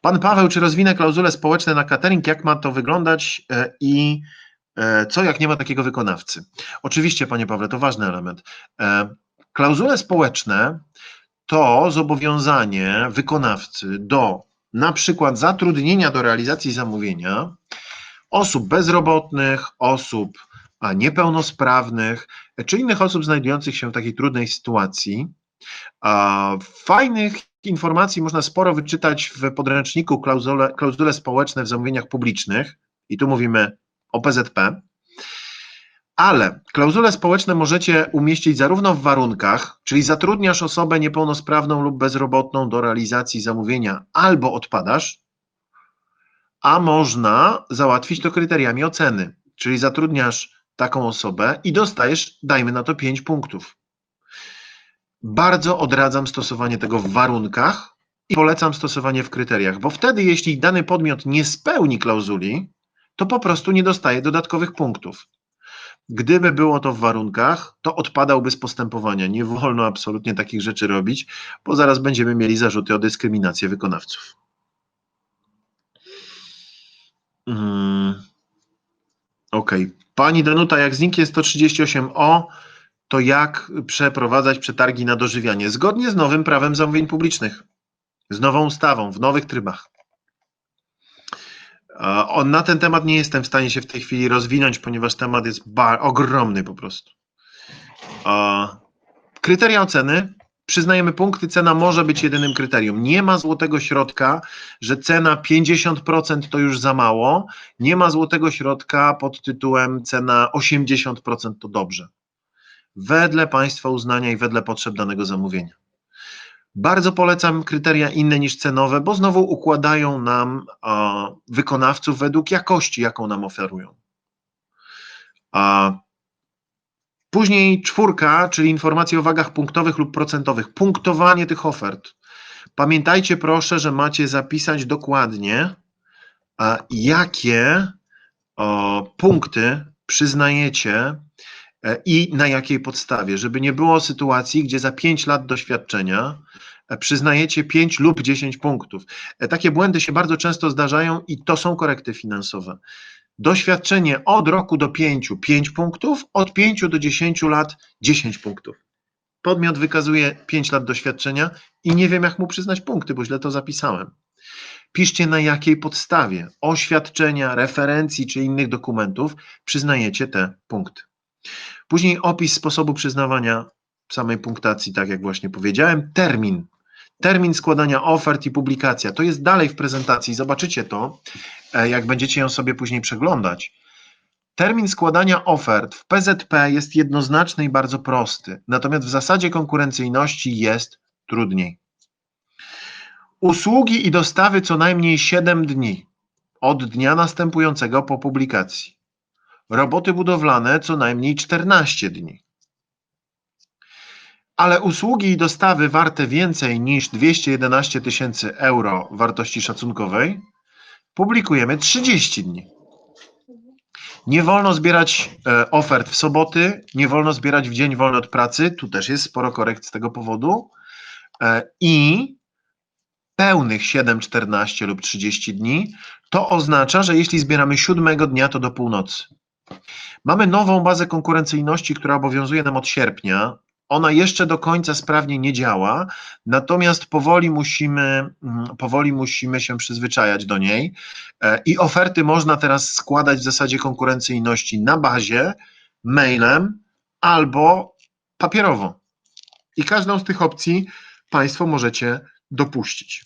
Pan Paweł, czy rozwinę klauzule społeczne na catering? Jak ma to wyglądać i co jak nie ma takiego wykonawcy? Oczywiście, Panie Pawle, to ważny element. Klauzule społeczne to zobowiązanie wykonawcy do na przykład zatrudnienia do realizacji zamówienia osób bezrobotnych, osób niepełnosprawnych, czy innych osób znajdujących się w takiej trudnej sytuacji. Fajnych informacji można sporo wyczytać w podręczniku klauzule społeczne w zamówieniach publicznych i tu mówimy o PZP, ale klauzule społeczne możecie umieścić zarówno w warunkach, czyli zatrudniasz osobę niepełnosprawną lub bezrobotną do realizacji zamówienia albo odpadasz, a można załatwić to kryteriami oceny, czyli zatrudniasz taką osobę i dostajesz, dajmy na to 5 punktów. Bardzo odradzam stosowanie tego w warunkach i polecam stosowanie w kryteriach, bo wtedy, jeśli dany podmiot nie spełni klauzuli, to po prostu nie dostaje dodatkowych punktów. Gdyby było to w warunkach, to odpadałby z postępowania. Nie wolno absolutnie takich rzeczy robić, bo zaraz będziemy mieli zarzuty o dyskryminację wykonawców. Ok. Pani Danuta, jak zniknie 138o, to jak przeprowadzać przetargi na dożywianie? Zgodnie z nowym prawem zamówień publicznych, z nową ustawą, w nowych trybach. Na ten temat nie jestem w stanie się w tej chwili rozwinąć, ponieważ temat jest ogromny po prostu. Kryteria oceny. Przyznajemy punkty, cena może być jedynym kryterium. Nie ma złotego środka, że cena 50% to już za mało. Nie ma złotego środka pod tytułem cena 80% to dobrze. Wedle Państwa uznania i wedle potrzeb danego zamówienia. Bardzo polecam kryteria inne niż cenowe, bo znowu układają nam wykonawców według jakości, jaką nam oferują. Później 4, czyli informacje o wagach punktowych lub procentowych. Punktowanie tych ofert. Pamiętajcie proszę, że macie zapisać dokładnie, jakie punkty przyznajecie i na jakiej podstawie, żeby nie było sytuacji, gdzie za 5 lat doświadczenia przyznajecie 5 lub 10 punktów. Takie błędy się bardzo często zdarzają i to są korekty finansowe. Doświadczenie od roku do 5 punktów, od 5 do 10 lat 10 punktów. Podmiot wykazuje 5 lat doświadczenia i nie wiem, jak mu przyznać punkty, bo źle to zapisałem. Piszcie, na jakiej podstawie oświadczenia, referencji czy innych dokumentów przyznajecie te punkty. Później opis sposobu przyznawania samej punktacji, tak jak właśnie powiedziałem. Termin składania ofert i publikacja. To jest dalej w prezentacji, zobaczycie to, jak będziecie ją sobie później przeglądać. Termin składania ofert w PZP jest jednoznaczny i bardzo prosty, natomiast w zasadzie konkurencyjności jest trudniej. Usługi i dostawy co najmniej 7 dni od dnia następującego po publikacji. Roboty budowlane co najmniej 14 dni. Ale usługi i dostawy warte więcej niż 211 000 euro wartości szacunkowej publikujemy 30 dni. Nie wolno zbierać ofert w soboty, nie wolno zbierać w dzień wolny od pracy, tu też jest sporo korekt z tego powodu i pełnych 7, 14 lub 30 dni, to oznacza, że jeśli zbieramy 7 dnia, to do północy. Mamy nową bazę konkurencyjności, która obowiązuje nam od sierpnia. Ona jeszcze do końca sprawnie nie działa, natomiast powoli musimy się przyzwyczajać do niej i oferty można teraz składać w zasadzie konkurencyjności na bazie, mailem albo papierowo. I każdą z tych opcji Państwo możecie dopuścić.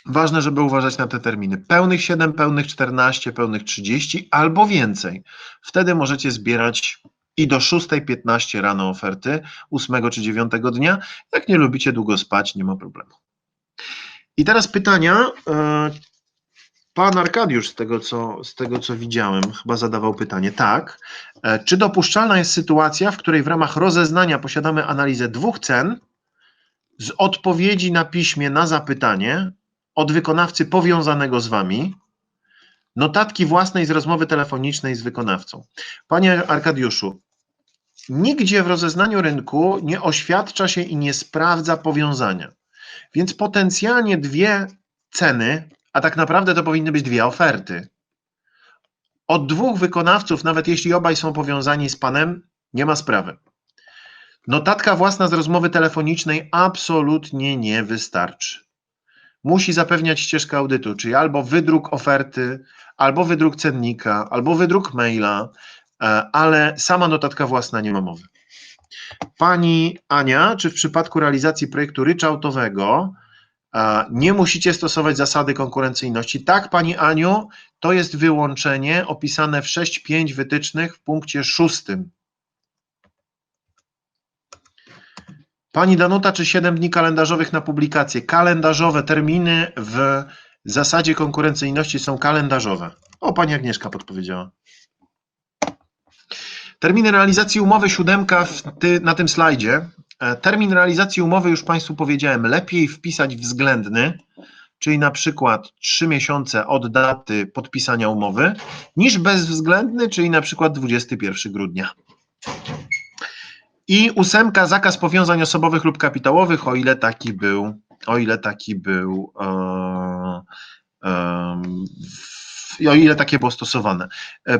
Ważne, żeby uważać na te terminy. Pełnych 7, pełnych 14, pełnych 30 albo więcej. Wtedy możecie zbierać i do 6:15 rano oferty, 8 czy 9 dnia. Jak nie lubicie długo spać, nie ma problemu. I teraz pytania. Pan Arkadiusz, z tego co widziałem, chyba zadawał pytanie. Tak. Czy dopuszczalna jest sytuacja, w której w ramach rozeznania posiadamy analizę 2 cen z odpowiedzi na piśmie na zapytanie od wykonawcy powiązanego z Wami, notatki własnej z rozmowy telefonicznej z wykonawcą? Panie Arkadiuszu, nigdzie w rozeznaniu rynku nie oświadcza się i nie sprawdza powiązania, więc potencjalnie 2 ceny, a tak naprawdę to powinny być 2 oferty. Od 2 wykonawców, nawet jeśli obaj są powiązani z Panem, nie ma sprawy. Notatka własna z rozmowy telefonicznej absolutnie nie wystarczy. musi zapewniać ścieżkę audytu, czyli albo wydruk oferty, albo wydruk cennika, albo wydruk maila, ale sama notatka własna nie ma mowy. Pani Ania, czy w przypadku realizacji projektu ryczałtowego nie musicie stosować zasady konkurencyjności? Tak, Pani Aniu, to jest wyłączenie opisane w 6.5 wytycznych w punkcie 6. Pani Danuta, czy 7 dni kalendarzowych na publikację? Kalendarzowe terminy w zasadzie konkurencyjności są kalendarzowe. O, Pani Agnieszka podpowiedziała. Terminy realizacji umowy 7 na tym slajdzie. Termin realizacji umowy już Państwu powiedziałem, lepiej wpisać względny, czyli na przykład 3 miesiące od daty podpisania umowy, niż bezwzględny, czyli na przykład 21 grudnia. I 8, zakaz powiązań osobowych lub kapitałowych, o ile takie było stosowane.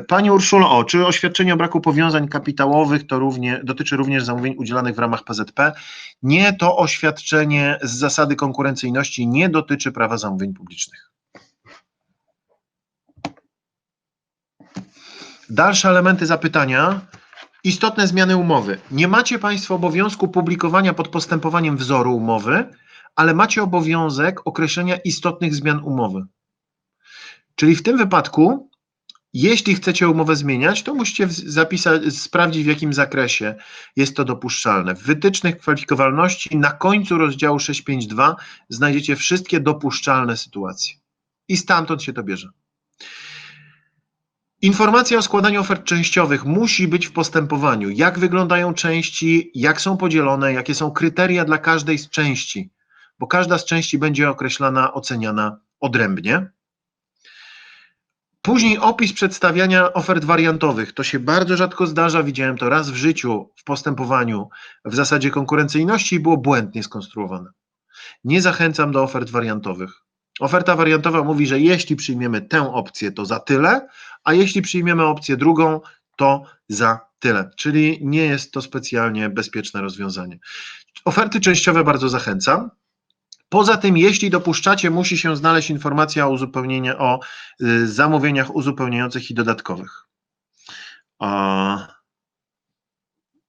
Pani Urszulo, czy oświadczenie o braku powiązań kapitałowych to dotyczy również zamówień udzielanych w ramach PZP? Nie, to oświadczenie z zasady konkurencyjności nie dotyczy prawa zamówień publicznych. Dalsze elementy zapytania. Istotne zmiany umowy. Nie macie Państwo obowiązku publikowania pod postępowaniem wzoru umowy, ale macie obowiązek określenia istotnych zmian umowy. Czyli w tym wypadku, jeśli chcecie umowę zmieniać, to musicie sprawdzić, w jakim zakresie jest to dopuszczalne. W wytycznych kwalifikowalności na końcu rozdziału 6.5.2 znajdziecie wszystkie dopuszczalne sytuacje. I stamtąd się to bierze. Informacja o składaniu ofert częściowych musi być w postępowaniu. Jak wyglądają części, jak są podzielone, jakie są kryteria dla każdej z części, bo każda z części będzie określana, oceniana odrębnie. Później opis przedstawiania ofert wariantowych. To się bardzo rzadko zdarza, widziałem to raz w życiu w postępowaniu w zasadzie konkurencyjności i było błędnie skonstruowane. Nie zachęcam do ofert wariantowych. Oferta wariantowa mówi, że jeśli przyjmiemy tę opcję, to za tyle, a jeśli przyjmiemy opcję drugą, to za tyle. Czyli nie jest to specjalnie bezpieczne rozwiązanie. Oferty częściowe bardzo zachęcam. Poza tym, jeśli dopuszczacie, musi się znaleźć informacja o zamówieniach uzupełniających i dodatkowych.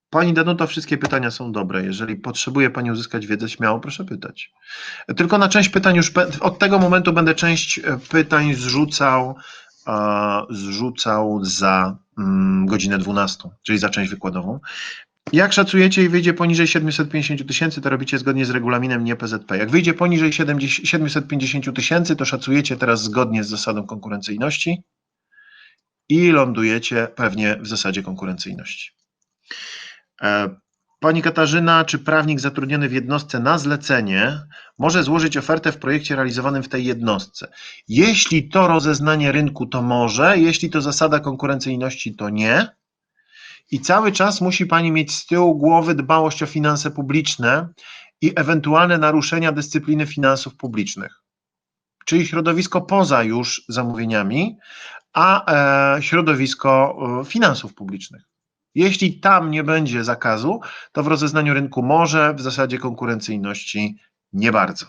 Pani Danuto, wszystkie pytania są dobre. Jeżeli potrzebuje Pani uzyskać wiedzę, śmiało proszę pytać. Tylko na część pytań już od tego momentu będę część pytań zrzucał za godzinę 12, czyli za część wykładową. Jak szacujecie i wyjdzie poniżej 750 tysięcy, to robicie zgodnie z regulaminem, nie PZP. Jak wyjdzie poniżej 750 tysięcy, to szacujecie teraz zgodnie z zasadą konkurencyjności i lądujecie pewnie w zasadzie konkurencyjności. Pani Katarzyna, czy prawnik zatrudniony w jednostce na zlecenie może złożyć ofertę w projekcie realizowanym w tej jednostce? Jeśli to rozeznanie rynku, to może, jeśli to zasada konkurencyjności, to nie. I cały czas musi Pani mieć z tyłu głowy dbałość o finanse publiczne i ewentualne naruszenia dyscypliny finansów publicznych. Czyli środowisko poza już zamówieniami, a środowisko finansów publicznych. Jeśli tam nie będzie zakazu, to w rozeznaniu rynku może, w zasadzie konkurencyjności nie bardzo.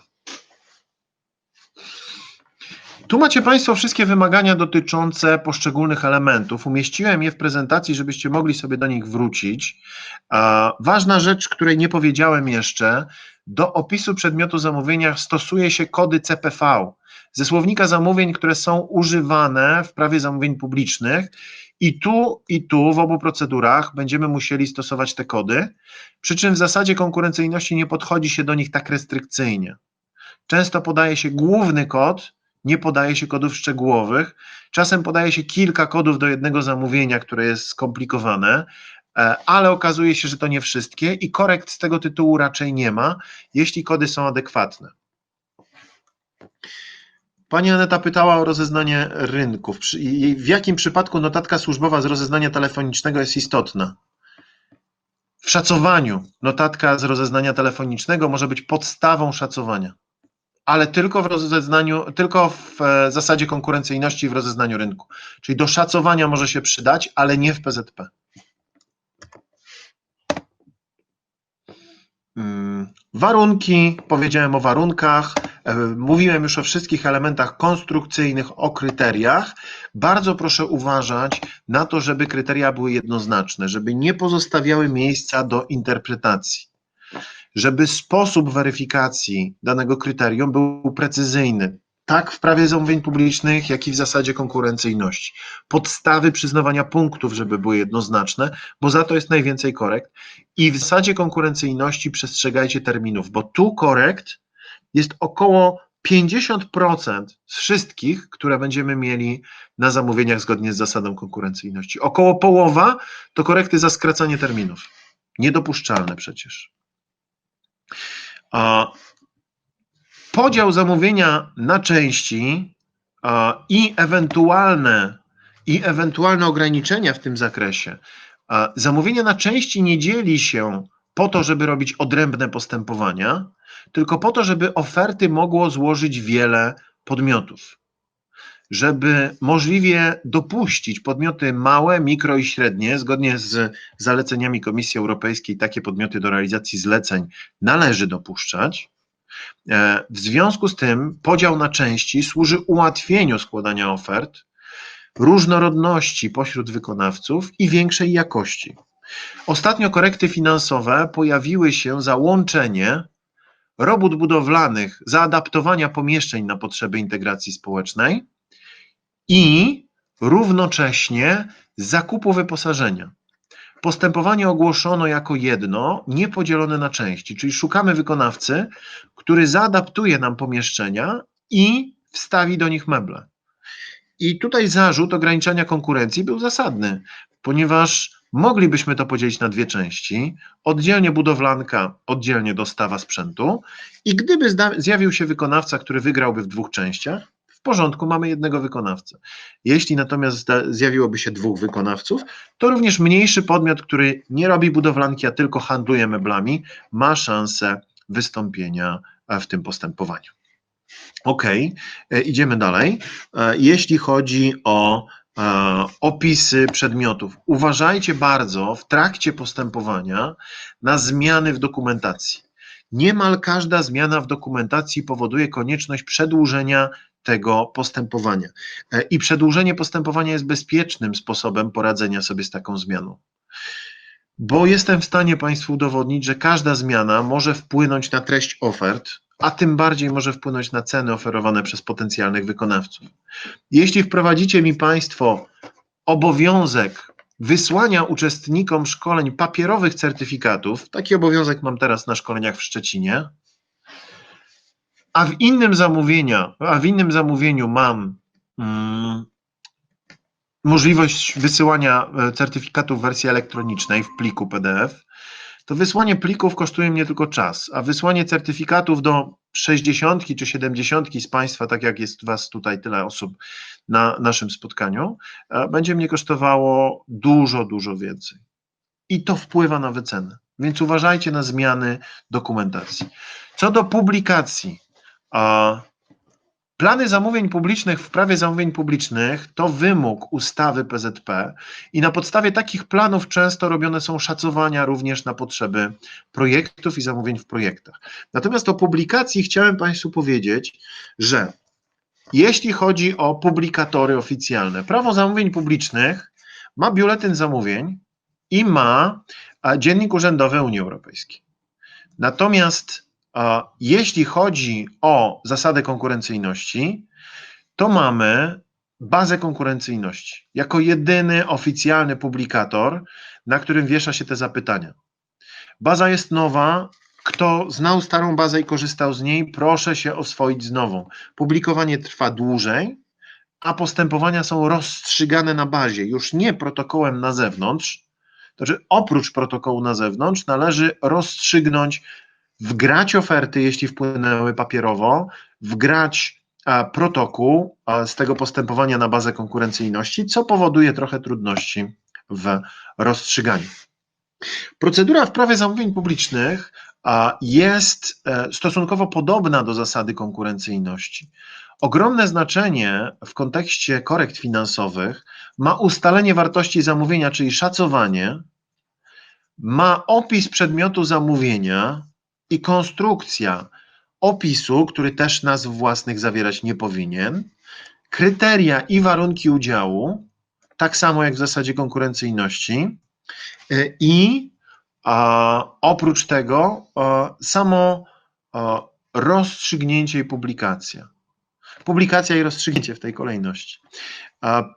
Tu macie Państwo wszystkie wymagania dotyczące poszczególnych elementów. Umieściłem je w prezentacji, żebyście mogli sobie do nich wrócić. Ważna rzecz, której nie powiedziałem jeszcze, do opisu przedmiotu zamówienia stosuje się kody CPV ze słownika zamówień, które są używane w prawie zamówień publicznych. I tu w obu procedurach będziemy musieli stosować te kody, przy czym w zasadzie konkurencyjności nie podchodzi się do nich tak restrykcyjnie. Często podaje się główny kod, nie podaje się kodów szczegółowych, czasem podaje się kilka kodów do jednego zamówienia, które jest skomplikowane, ale okazuje się, że to nie wszystkie i korekt z tego tytułu raczej nie ma, jeśli kody są adekwatne. Pani Aneta pytała o rozeznanie rynków. W jakim przypadku notatka służbowa z rozeznania telefonicznego jest istotna? W szacowaniu notatka z rozeznania telefonicznego może być podstawą szacowania, ale tylko w zasadzie konkurencyjności i w rozeznaniu rynku. Czyli do szacowania może się przydać, ale nie w PZP. Warunki, powiedziałem o warunkach, mówiłem już o wszystkich elementach konstrukcyjnych, o kryteriach. Bardzo proszę uważać na to, żeby kryteria były jednoznaczne, żeby nie pozostawiały miejsca do interpretacji, żeby sposób weryfikacji danego kryterium był precyzyjny, tak w prawie zamówień publicznych, jak i w zasadzie konkurencyjności. Podstawy przyznawania punktów, żeby były jednoznaczne, bo za to jest najwięcej korekt. I w zasadzie konkurencyjności przestrzegajcie terminów, bo tu korekt jest około 50% z wszystkich, które będziemy mieli na zamówieniach zgodnie z zasadą konkurencyjności. Około połowa to korekty za skracanie terminów. Niedopuszczalne przecież. Podział zamówienia na części i ewentualne ograniczenia w tym zakresie. Zamówienie na części nie dzieli się po to, żeby robić odrębne postępowania, tylko po to, żeby oferty mogło złożyć wiele podmiotów. Żeby możliwie dopuścić podmioty małe, mikro i średnie, zgodnie z zaleceniami Komisji Europejskiej, takie podmioty do realizacji zleceń należy dopuszczać. W związku z tym podział na części służy ułatwieniu składania ofert, różnorodności pośród wykonawców i większej jakości. Ostatnio korekty finansowe pojawiły się za łączenie robót budowlanych, zaadaptowania pomieszczeń na potrzeby integracji społecznej i równocześnie zakupu wyposażenia. Postępowanie ogłoszono jako jedno, niepodzielone na części, czyli szukamy wykonawcy, który zaadaptuje nam pomieszczenia i wstawi do nich meble. I tutaj zarzut ograniczania konkurencji był zasadny, ponieważ moglibyśmy to podzielić na dwie części, oddzielnie budowlanka, oddzielnie dostawa sprzętu i gdyby zjawił się wykonawca, który wygrałby w dwóch częściach, w porządku, mamy jednego wykonawcę. Jeśli natomiast zjawiłoby się dwóch wykonawców, to również mniejszy podmiot, który nie robi budowlanki, a tylko handluje meblami, ma szansę wystąpienia w tym postępowaniu. Ok, idziemy dalej. Jeśli chodzi o opisy przedmiotów, uważajcie bardzo w trakcie postępowania na zmiany w dokumentacji. Niemal każda zmiana w dokumentacji powoduje konieczność przedłużenia tego postępowania. I przedłużenie postępowania jest bezpiecznym sposobem poradzenia sobie z taką zmianą. Bo jestem w stanie Państwu udowodnić, że każda zmiana może wpłynąć na treść ofert, a tym bardziej może wpłynąć na ceny oferowane przez potencjalnych wykonawców. Jeśli wprowadzicie mi Państwo obowiązek wysłania uczestnikom szkoleń papierowych certyfikatów, taki obowiązek mam teraz na szkoleniach w Szczecinie, a w innym zamówieniu mam możliwość wysyłania certyfikatów w wersji elektronicznej w pliku PDF, to wysłanie plików kosztuje mnie tylko czas, a wysłanie certyfikatów do 60 czy 70 z Państwa, tak jak jest Was tutaj tyle osób na naszym spotkaniu, będzie mnie kosztowało dużo więcej. I to wpływa na wycenę, więc uważajcie na zmiany dokumentacji. Co do publikacji, plany zamówień publicznych w prawie zamówień publicznych to wymóg ustawy PZP i na podstawie takich planów często robione są szacowania również na potrzeby projektów i zamówień w projektach. Natomiast o publikacji chciałem Państwu powiedzieć, że jeśli chodzi o publikatory oficjalne, prawo zamówień publicznych ma biuletyn zamówień i ma Dziennik Urzędowy Unii Europejskiej. Natomiast jeśli chodzi o zasadę konkurencyjności, to mamy bazę konkurencyjności jako jedyny oficjalny publikator, na którym wiesza się te zapytania. Baza jest nowa. Kto znał starą bazę i korzystał z niej, proszę się oswoić z nową. Publikowanie trwa dłużej, a postępowania są rozstrzygane na bazie, już nie protokołem na zewnątrz. To znaczy oprócz protokołu na zewnątrz należy rozstrzygnąć, wgrać oferty, jeśli wpłynęły papierowo, wgrać protokół z tego postępowania na bazę konkurencyjności, co powoduje trochę trudności w rozstrzyganiu. Procedura w prawie zamówień publicznych jest stosunkowo podobna do zasady konkurencyjności. Ogromne znaczenie w kontekście korekt finansowych ma ustalenie wartości zamówienia, czyli szacowanie, ma opis przedmiotu zamówienia, i konstrukcja opisu, który też nazw własnych zawierać nie powinien, kryteria i warunki udziału, tak samo jak w zasadzie konkurencyjności, i oprócz tego samo rozstrzygnięcie i publikacja. Publikacja i rozstrzygnięcie w tej kolejności.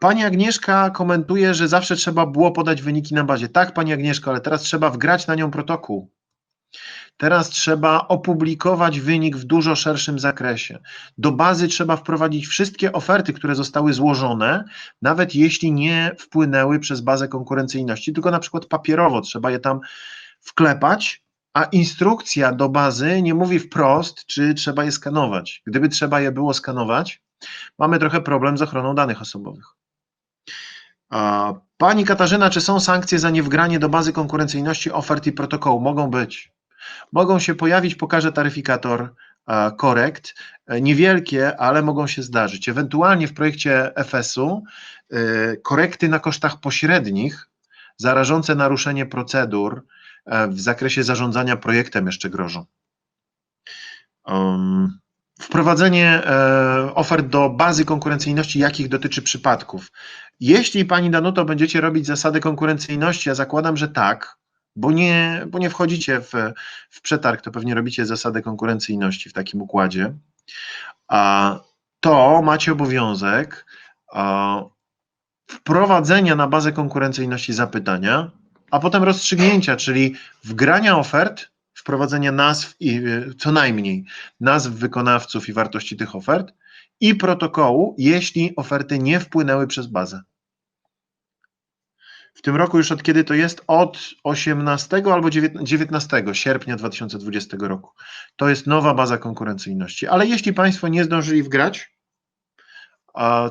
Pani Agnieszka komentuje, że zawsze trzeba było podać wyniki na bazie. Tak, Pani Agnieszko, ale teraz trzeba wgrać na nią protokół. Teraz trzeba opublikować wynik w dużo szerszym zakresie. Do bazy trzeba wprowadzić wszystkie oferty, które zostały złożone, nawet jeśli nie wpłynęły przez bazę konkurencyjności, tylko na przykład papierowo trzeba je tam wklepać, a instrukcja do bazy nie mówi wprost, czy trzeba je skanować. Gdyby trzeba je było skanować, mamy trochę problem z ochroną danych osobowych. Pani Katarzyna, czy są sankcje za niewgranie do bazy konkurencyjności ofert i protokołu? Mogą być. Mogą się pojawić, pokażę taryfikator korekt, niewielkie, ale mogą się zdarzyć. Ewentualnie w projekcie FS-u korekty na kosztach pośrednich za rażące naruszenie procedur w zakresie zarządzania projektem jeszcze grożą. Wprowadzenie ofert do bazy konkurencyjności, jakich dotyczy przypadków. Jeśli Pani Danuto będziecie robić zasady konkurencyjności, ja zakładam, że tak, bo nie wchodzicie w przetarg, to pewnie robicie zasadę konkurencyjności w takim układzie, to macie obowiązek wprowadzenia na bazę konkurencyjności zapytania, a potem rozstrzygnięcia, czyli wgrania ofert, wprowadzenia nazw i co najmniej nazw wykonawców i wartości tych ofert i protokołu, jeśli oferty nie wpłynęły przez bazę. W tym roku już od kiedy to jest? Od 18 albo 19 sierpnia 2020 roku. To jest nowa baza konkurencyjności, ale jeśli Państwo nie zdążyli wgrać,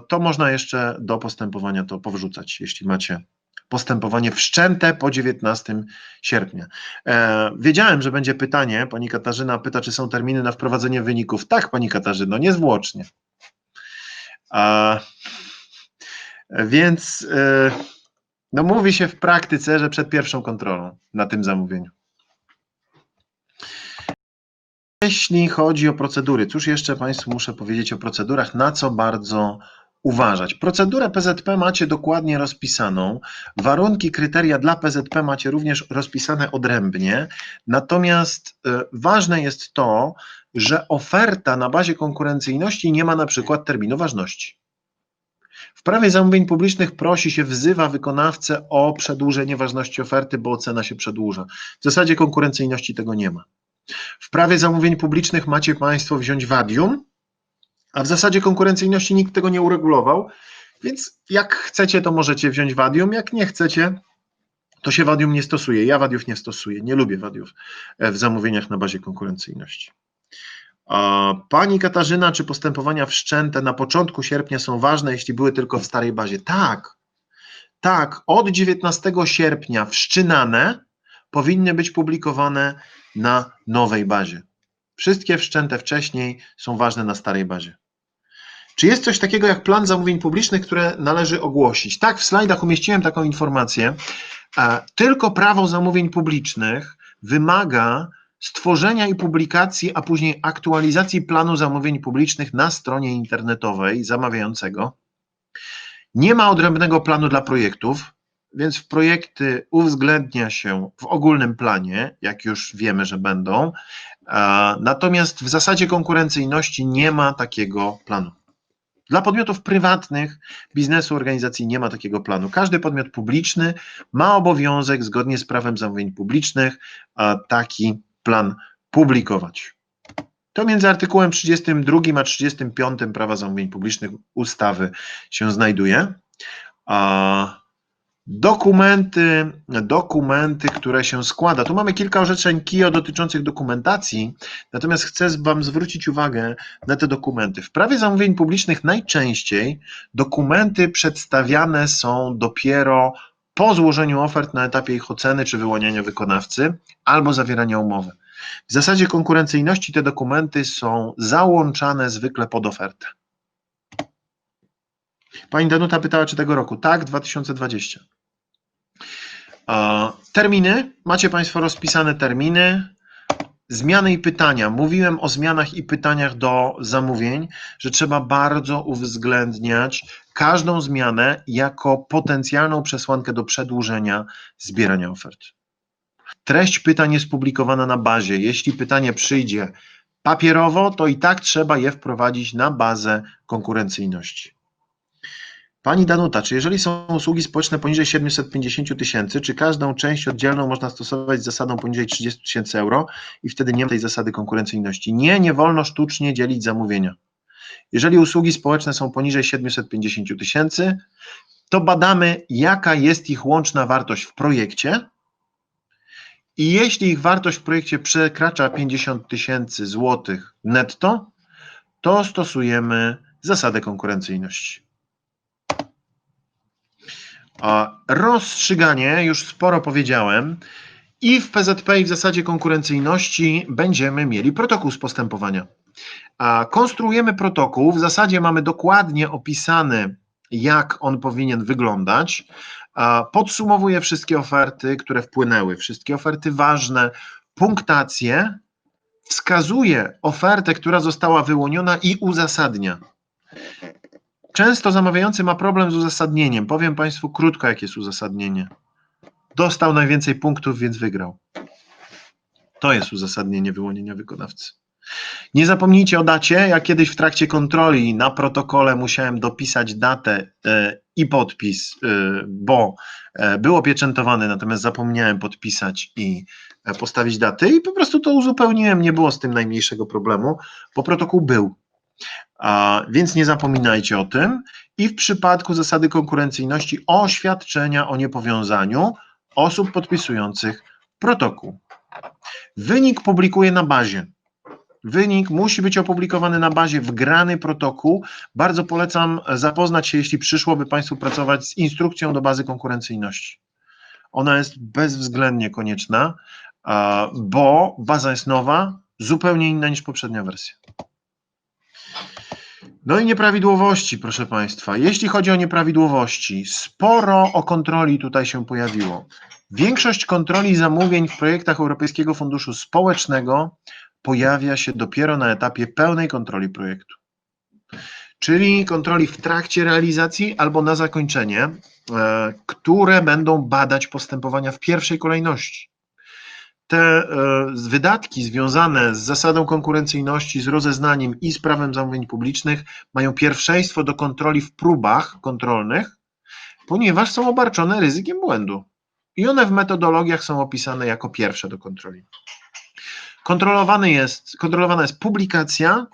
to można jeszcze do postępowania to powrzucać, jeśli macie postępowanie wszczęte po 19 sierpnia. Wiedziałem, że będzie pytanie, Pani Katarzyna pyta, czy są terminy na wprowadzenie wyników. Tak, Pani Katarzyno, niezwłocznie. Więc no mówi się w praktyce, że przed pierwszą kontrolą na tym zamówieniu. Jeśli chodzi o procedury, cóż jeszcze Państwu muszę powiedzieć o procedurach, na co bardzo uważać. Procedurę PZP macie dokładnie rozpisaną, warunki, kryteria dla PZP macie również rozpisane odrębnie, natomiast ważne jest to, że oferta na bazie konkurencyjności nie ma na przykład terminu ważności. W prawie zamówień publicznych prosi się, wzywa wykonawcę o przedłużenie ważności oferty, bo ocena się przedłuża. W zasadzie konkurencyjności tego nie ma. W prawie zamówień publicznych macie Państwo wziąć wadium, a w zasadzie konkurencyjności nikt tego nie uregulował, więc jak chcecie, to możecie wziąć wadium, jak nie chcecie, to się wadium nie stosuje. Ja wadiów nie stosuję, nie lubię wadiów w zamówieniach na bazie konkurencyjności. Pani Katarzyna, czy postępowania wszczęte na początku sierpnia są ważne, jeśli były tylko w starej bazie? Tak, tak, od 19 sierpnia wszczynane powinny być publikowane na nowej bazie. Wszystkie wszczęte wcześniej są ważne na starej bazie. Czy jest coś takiego jak plan zamówień publicznych, które należy ogłosić? Tak, w slajdach umieściłem taką informację. Tylko prawo zamówień publicznych wymaga stworzenia i publikacji, a później aktualizacji planu zamówień publicznych na stronie internetowej zamawiającego. Nie ma odrębnego planu dla projektów, więc w projekty uwzględnia się w ogólnym planie, jak już wiemy, że będą, natomiast w zasadzie konkurencyjności nie ma takiego planu. Dla podmiotów prywatnych, biznesu, organizacji nie ma takiego planu. Każdy podmiot publiczny ma obowiązek, zgodnie z prawem zamówień publicznych, taki plan publikować. To między artykułem 32 a 35 prawa zamówień publicznych ustawy się znajduje. Dokumenty, które się składa. Tu mamy kilka orzeczeń KIO dotyczących dokumentacji, natomiast chcę Wam zwrócić uwagę na te dokumenty. W prawie zamówień publicznych najczęściej dokumenty przedstawiane są dopiero po złożeniu ofert na etapie ich oceny czy wyłaniania wykonawcy albo zawierania umowy. W zasadzie konkurencyjności te dokumenty są załączane zwykle pod ofertę. Pani Danuta pytała, czy tego roku? Tak, 2020. Terminy. Macie Państwo rozpisane terminy. zmiany i pytania. Mówiłem o zmianach i pytaniach do zamówień, że trzeba bardzo uwzględniać każdą zmianę jako potencjalną przesłankę do przedłużenia zbierania ofert. Treść pytań jest publikowana na bazie. Jeśli pytanie przyjdzie papierowo, to i tak trzeba je wprowadzić na bazę konkurencyjności. Pani Danuta, czy jeżeli są usługi społeczne poniżej 750 000, czy każdą część oddzielną można stosować z zasadą poniżej 30 000 euro i wtedy nie ma tej zasady konkurencyjności? Nie, nie wolno sztucznie dzielić zamówienia. Jeżeli usługi społeczne są poniżej 750 000, to badamy, jaka jest ich łączna wartość w projekcie i jeśli ich wartość w projekcie przekracza 50 000 złotych netto, to stosujemy zasadę konkurencyjności. Rozstrzyganie, już sporo powiedziałem, i w PZP i w zasadzie konkurencyjności będziemy mieli protokół z postępowania. Konstruujemy protokół, w zasadzie mamy dokładnie opisane, jak on powinien wyglądać. Podsumowuje wszystkie oferty, które wpłynęły, wszystkie oferty ważne, punktację, wskazuje ofertę, która została wyłoniona i uzasadnia. Często zamawiający ma problem z uzasadnieniem. Powiem Państwu krótko, jakie jest uzasadnienie. Dostał najwięcej punktów, więc wygrał. To jest uzasadnienie wyłonienia wykonawcy. Nie zapomnijcie o dacie. Ja kiedyś w trakcie kontroli na protokole musiałem dopisać datę i podpis, bo był opieczętowany, natomiast zapomniałem podpisać i postawić daty i po prostu to uzupełniłem. Nie było z tym najmniejszego problemu, bo protokół był. Więc nie zapominajcie o tym i w przypadku zasady konkurencyjności oświadczenia o niepowiązaniu osób podpisujących protokół. Wynik publikuję na bazie. Wynik musi być opublikowany na bazie, wgrany protokół. Bardzo polecam zapoznać się, jeśli przyszłoby Państwu pracować z instrukcją do bazy konkurencyjności. Ona jest bezwzględnie konieczna, bo baza jest nowa, zupełnie inna niż poprzednia wersja. No i nieprawidłowości, proszę Państwa. Jeśli chodzi o nieprawidłowości, sporo o kontroli tutaj się pojawiło. Większość kontroli zamówień w projektach Europejskiego Funduszu Społecznego pojawia się dopiero na etapie pełnej kontroli projektu. Czyli kontroli w trakcie realizacji albo na zakończenie, które będą badać postępowania w pierwszej kolejności. Te wydatki związane z zasadą konkurencyjności, z rozeznaniem i z prawem zamówień publicznych mają pierwszeństwo do kontroli w próbach kontrolnych, ponieważ są obarczone ryzykiem błędu. I one w metodologiach są opisane jako pierwsze do kontroli. Kontrolowana jest publikacja,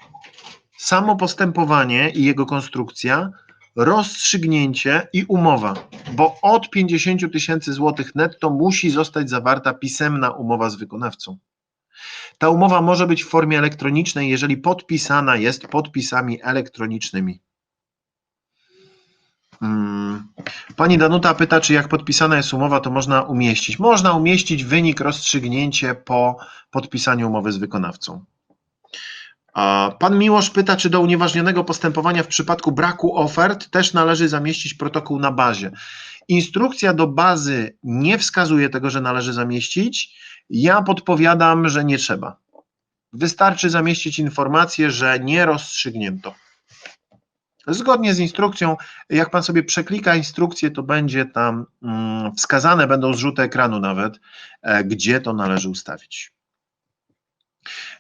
samo postępowanie i jego konstrukcja, rozstrzygnięcie i umowa, bo od 50 000 złotych netto musi zostać zawarta pisemna umowa z wykonawcą. Ta umowa może być w formie elektronicznej, jeżeli podpisana jest podpisami elektronicznymi. Pani Danuta pyta, czy jak podpisana jest umowa, to można umieścić. Można umieścić wynik, rozstrzygnięcie po podpisaniu umowy z wykonawcą. Pan Miłosz pyta, czy do unieważnionego postępowania w przypadku braku ofert też należy zamieścić protokół na bazie. Instrukcja do bazy nie wskazuje tego, że należy zamieścić. Ja podpowiadam, że nie trzeba. Wystarczy zamieścić informację, że nie rozstrzygnięto. Zgodnie z instrukcją, jak Pan sobie przeklika instrukcję, to będzie tam wskazane, będą zrzuty ekranu nawet, gdzie to należy ustawić.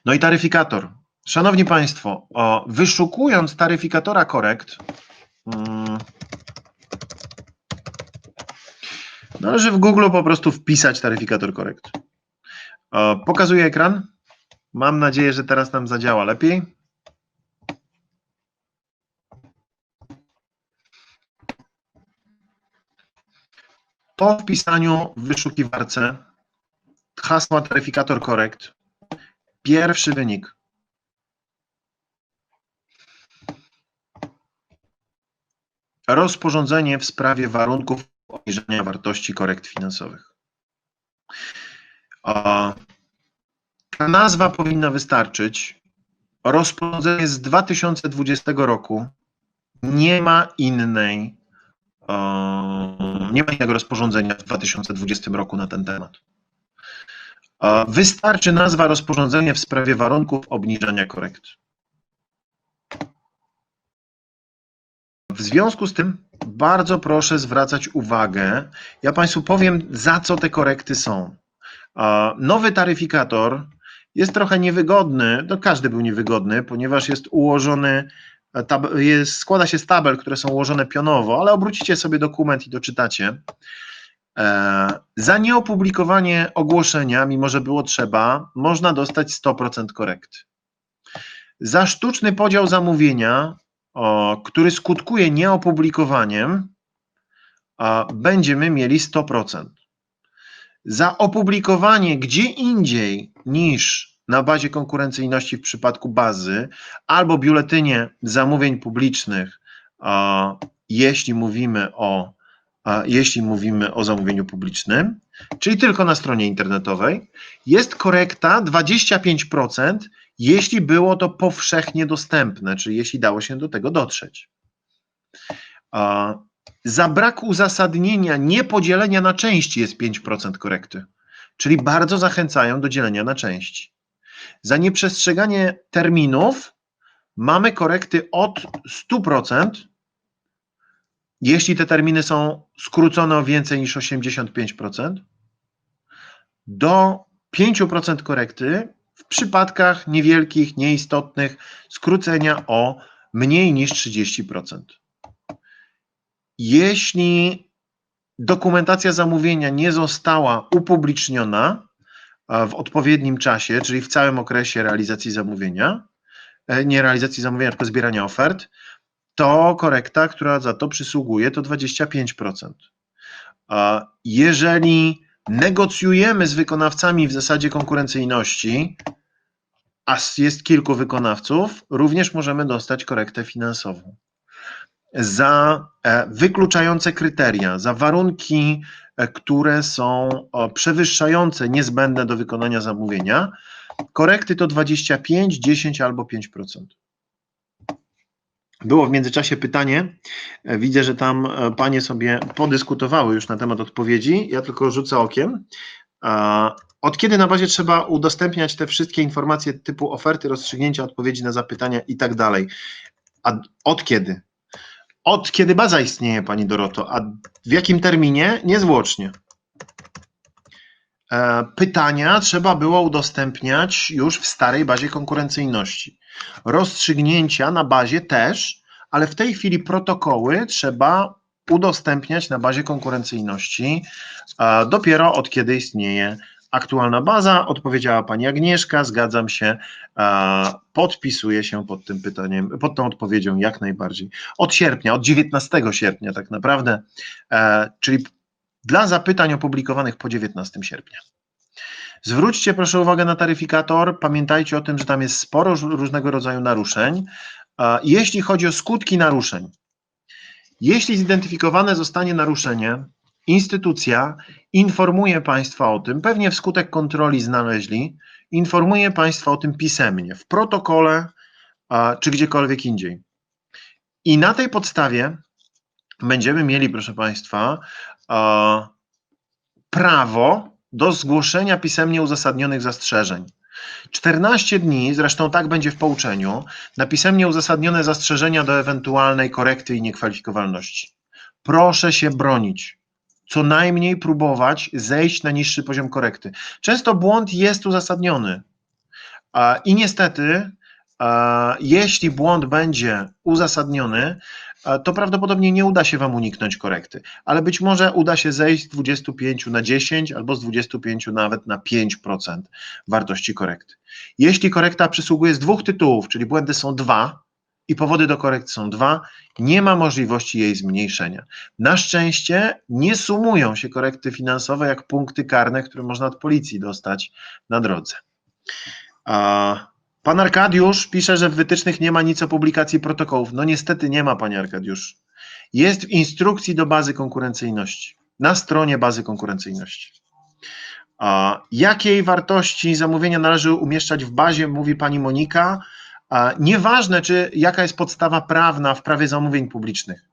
No i taryfikator. Szanowni Państwo, wyszukując taryfikatora korekt, należy w Google po prostu wpisać taryfikator korekt. Pokazuję ekran. Mam nadzieję, że teraz nam zadziała lepiej. Po wpisaniu w wyszukiwarce hasła taryfikator korekt, pierwszy wynik. Rozporządzenie w sprawie warunków obniżenia wartości korekt finansowych. Ta nazwa powinna wystarczyć. Rozporządzenie z 2020 roku. Nie ma innego rozporządzenia w 2020 roku na ten temat. Wystarczy nazwa rozporządzenia w sprawie warunków obniżania korekt. W związku z tym bardzo proszę zwracać uwagę, ja Państwu powiem, za co te korekty są. Nowy taryfikator jest trochę niewygodny, no każdy był niewygodny, ponieważ jest ułożony, składa się z tabel, które są ułożone pionowo, ale obrócicie sobie dokument i doczytacie. Za nieopublikowanie ogłoszenia, mimo że było trzeba, można dostać 100% korekty. Za sztuczny podział zamówienia, który skutkuje nieopublikowaniem, będziemy mieli 100%. Za opublikowanie gdzie indziej niż na bazie konkurencyjności w przypadku bazy albo biuletynie zamówień publicznych, jeśli mówimy o zamówieniu publicznym, czyli tylko na stronie internetowej, jest korekta 25%, jeśli było to powszechnie dostępne, czyli jeśli dało się do tego dotrzeć. Za brak uzasadnienia niepodzielenia na części jest 5% korekty, czyli bardzo zachęcają do dzielenia na części. Za nieprzestrzeganie terminów mamy korekty od 100%, jeśli te terminy są skrócone o więcej niż 85%, do 5% korekty w przypadkach niewielkich, nieistotnych, skrócenia o mniej niż 30%. Jeśli dokumentacja zamówienia nie została upubliczniona w odpowiednim czasie, czyli w całym okresie realizacji zamówienia, nie realizacji zamówienia, tylko zbierania ofert, to korekta, która za to przysługuje, to 25%. Jeżeli negocjujemy z wykonawcami w zasadzie konkurencyjności, a jest kilku wykonawców, również możemy dostać korektę finansową. Za wykluczające kryteria, za warunki, które są przewyższające niezbędne do wykonania zamówienia, korekty to 25, 10 albo 5%. Było w międzyczasie pytanie, widzę, że tam panie sobie podyskutowały już na temat odpowiedzi, ja tylko rzucę okiem. Od kiedy na bazie trzeba udostępniać te wszystkie informacje typu oferty, rozstrzygnięcia, odpowiedzi na zapytania i tak dalej? A od kiedy? Od kiedy baza istnieje, pani Doroto, a w jakim terminie? Niezwłocznie. Pytania trzeba było udostępniać już w starej bazie konkurencyjności. Rozstrzygnięcia na bazie też, ale w tej chwili protokoły trzeba udostępniać na bazie konkurencyjności dopiero od kiedy istnieje aktualna baza. Odpowiedziała pani Agnieszka, zgadzam się, podpisuję się pod tym pytaniem, pod tą odpowiedzią jak najbardziej. Od sierpnia, od 19 sierpnia tak naprawdę, czyli dla zapytań opublikowanych po 19 sierpnia. Zwróćcie proszę uwagę na taryfikator, pamiętajcie o tym, że tam jest sporo różnego rodzaju naruszeń. Jeśli chodzi o skutki naruszeń, jeśli zidentyfikowane zostanie naruszenie, instytucja informuje Państwa o tym, pewnie wskutek kontroli znaleźli, informuje Państwa o tym pisemnie, w protokole czy gdziekolwiek indziej. I na tej podstawie będziemy mieli, proszę Państwa, prawo do zgłoszenia pisemnie uzasadnionych zastrzeżeń. 14 dni, zresztą tak będzie w pouczeniu, na pisemnie uzasadnione zastrzeżenia do ewentualnej korekty i niekwalifikowalności. Proszę się bronić, co najmniej próbować zejść na niższy poziom korekty. Często błąd jest uzasadniony i niestety, jeśli błąd będzie uzasadniony, to prawdopodobnie nie uda się Wam uniknąć korekty, ale być może uda się zejść z 25 na 10 albo z 25 nawet na 5% wartości korekty. Jeśli korekta przysługuje z dwóch tytułów, czyli błędy są 2 i powody do korekt są 2, nie ma możliwości jej zmniejszenia. Na szczęście nie sumują się korekty finansowe jak punkty karne, które można od policji dostać na drodze. Pan Arkadiusz pisze, że w wytycznych nie ma nic o publikacji protokołów. No niestety nie ma, panie Arkadiusz. Jest w instrukcji do bazy konkurencyjności, na stronie bazy konkurencyjności. Jakiej wartości zamówienia należy umieszczać w bazie, mówi pani Monika. Nieważne, jaka jest podstawa prawna w prawie zamówień publicznych.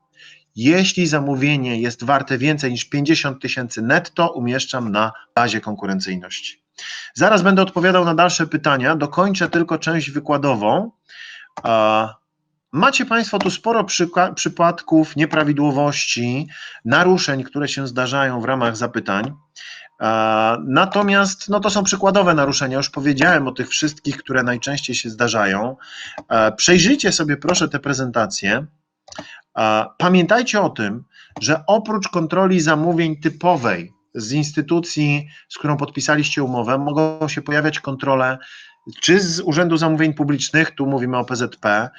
Jeśli zamówienie jest warte więcej niż 50 000 netto, umieszczam na bazie konkurencyjności. Zaraz będę odpowiadał na dalsze pytania, dokończę tylko część wykładową. Macie Państwo tu sporo przypadków nieprawidłowości, naruszeń, które się zdarzają w ramach zapytań. Natomiast no to są przykładowe naruszenia, już powiedziałem o tych wszystkich, które najczęściej się zdarzają. Przejrzyjcie sobie proszę te prezentacje. Pamiętajcie o tym, że oprócz kontroli zamówień typowej z instytucji, z którą podpisaliście umowę, mogą się pojawiać kontrole czy z Urzędu Zamówień Publicznych, tu mówimy o PZP,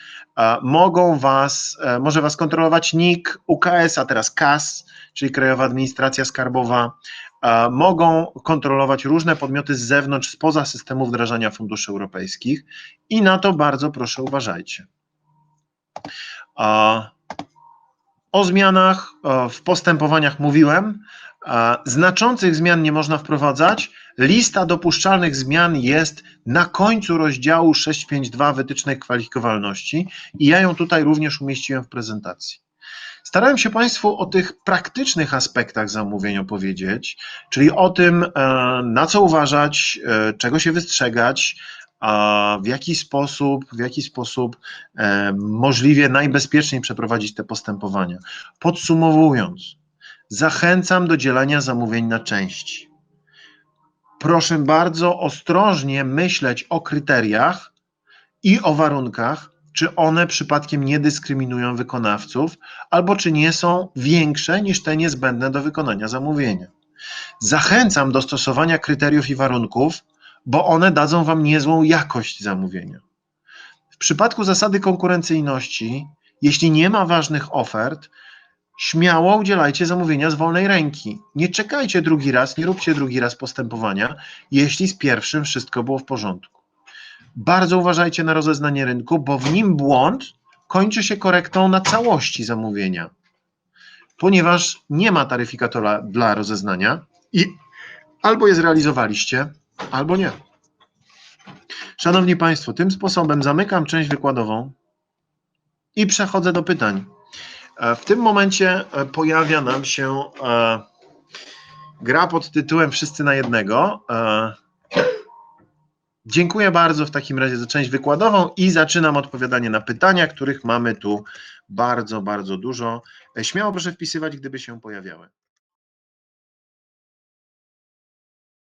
może Was kontrolować NIK, UKS, a teraz KAS, czyli Krajowa Administracja Skarbowa, mogą kontrolować różne podmioty z zewnątrz, spoza systemu wdrażania funduszy europejskich i na to bardzo proszę uważajcie. O zmianach w postępowaniach mówiłem. Znaczących zmian nie można wprowadzać. Lista dopuszczalnych zmian jest na końcu rozdziału 6.5.2 wytycznych kwalifikowalności i ja ją tutaj również umieściłem w prezentacji. Starałem się Państwu o tych praktycznych aspektach zamówień opowiedzieć, czyli o tym, na co uważać, czego się wystrzegać, w jaki sposób możliwie najbezpieczniej przeprowadzić te postępowania. Podsumowując, zachęcam do dzielenia zamówień na części. Proszę bardzo ostrożnie myśleć o kryteriach i o warunkach, czy one przypadkiem nie dyskryminują wykonawców, albo czy nie są większe niż te niezbędne do wykonania zamówienia. Zachęcam do stosowania kryteriów i warunków, bo one dadzą Wam niezłą jakość zamówienia. W przypadku zasady konkurencyjności, jeśli nie ma ważnych ofert, śmiało udzielajcie zamówienia z wolnej ręki. Nie czekajcie drugi raz, nie róbcie drugi raz postępowania, jeśli z pierwszym wszystko było w porządku. Bardzo uważajcie na rozeznanie rynku, bo w nim błąd kończy się korektą na całości zamówienia, ponieważ nie ma taryfikatora dla rozeznania i albo je zrealizowaliście, albo nie. Szanowni Państwo, tym sposobem zamykam część wykładową i przechodzę do pytań. W tym momencie pojawia nam się gra pod tytułem Wszyscy na jednego. Dziękuję bardzo w takim razie za część wykładową i zaczynam odpowiadanie na pytania, których mamy tu bardzo, bardzo dużo. Śmiało proszę wpisywać, gdyby się pojawiały.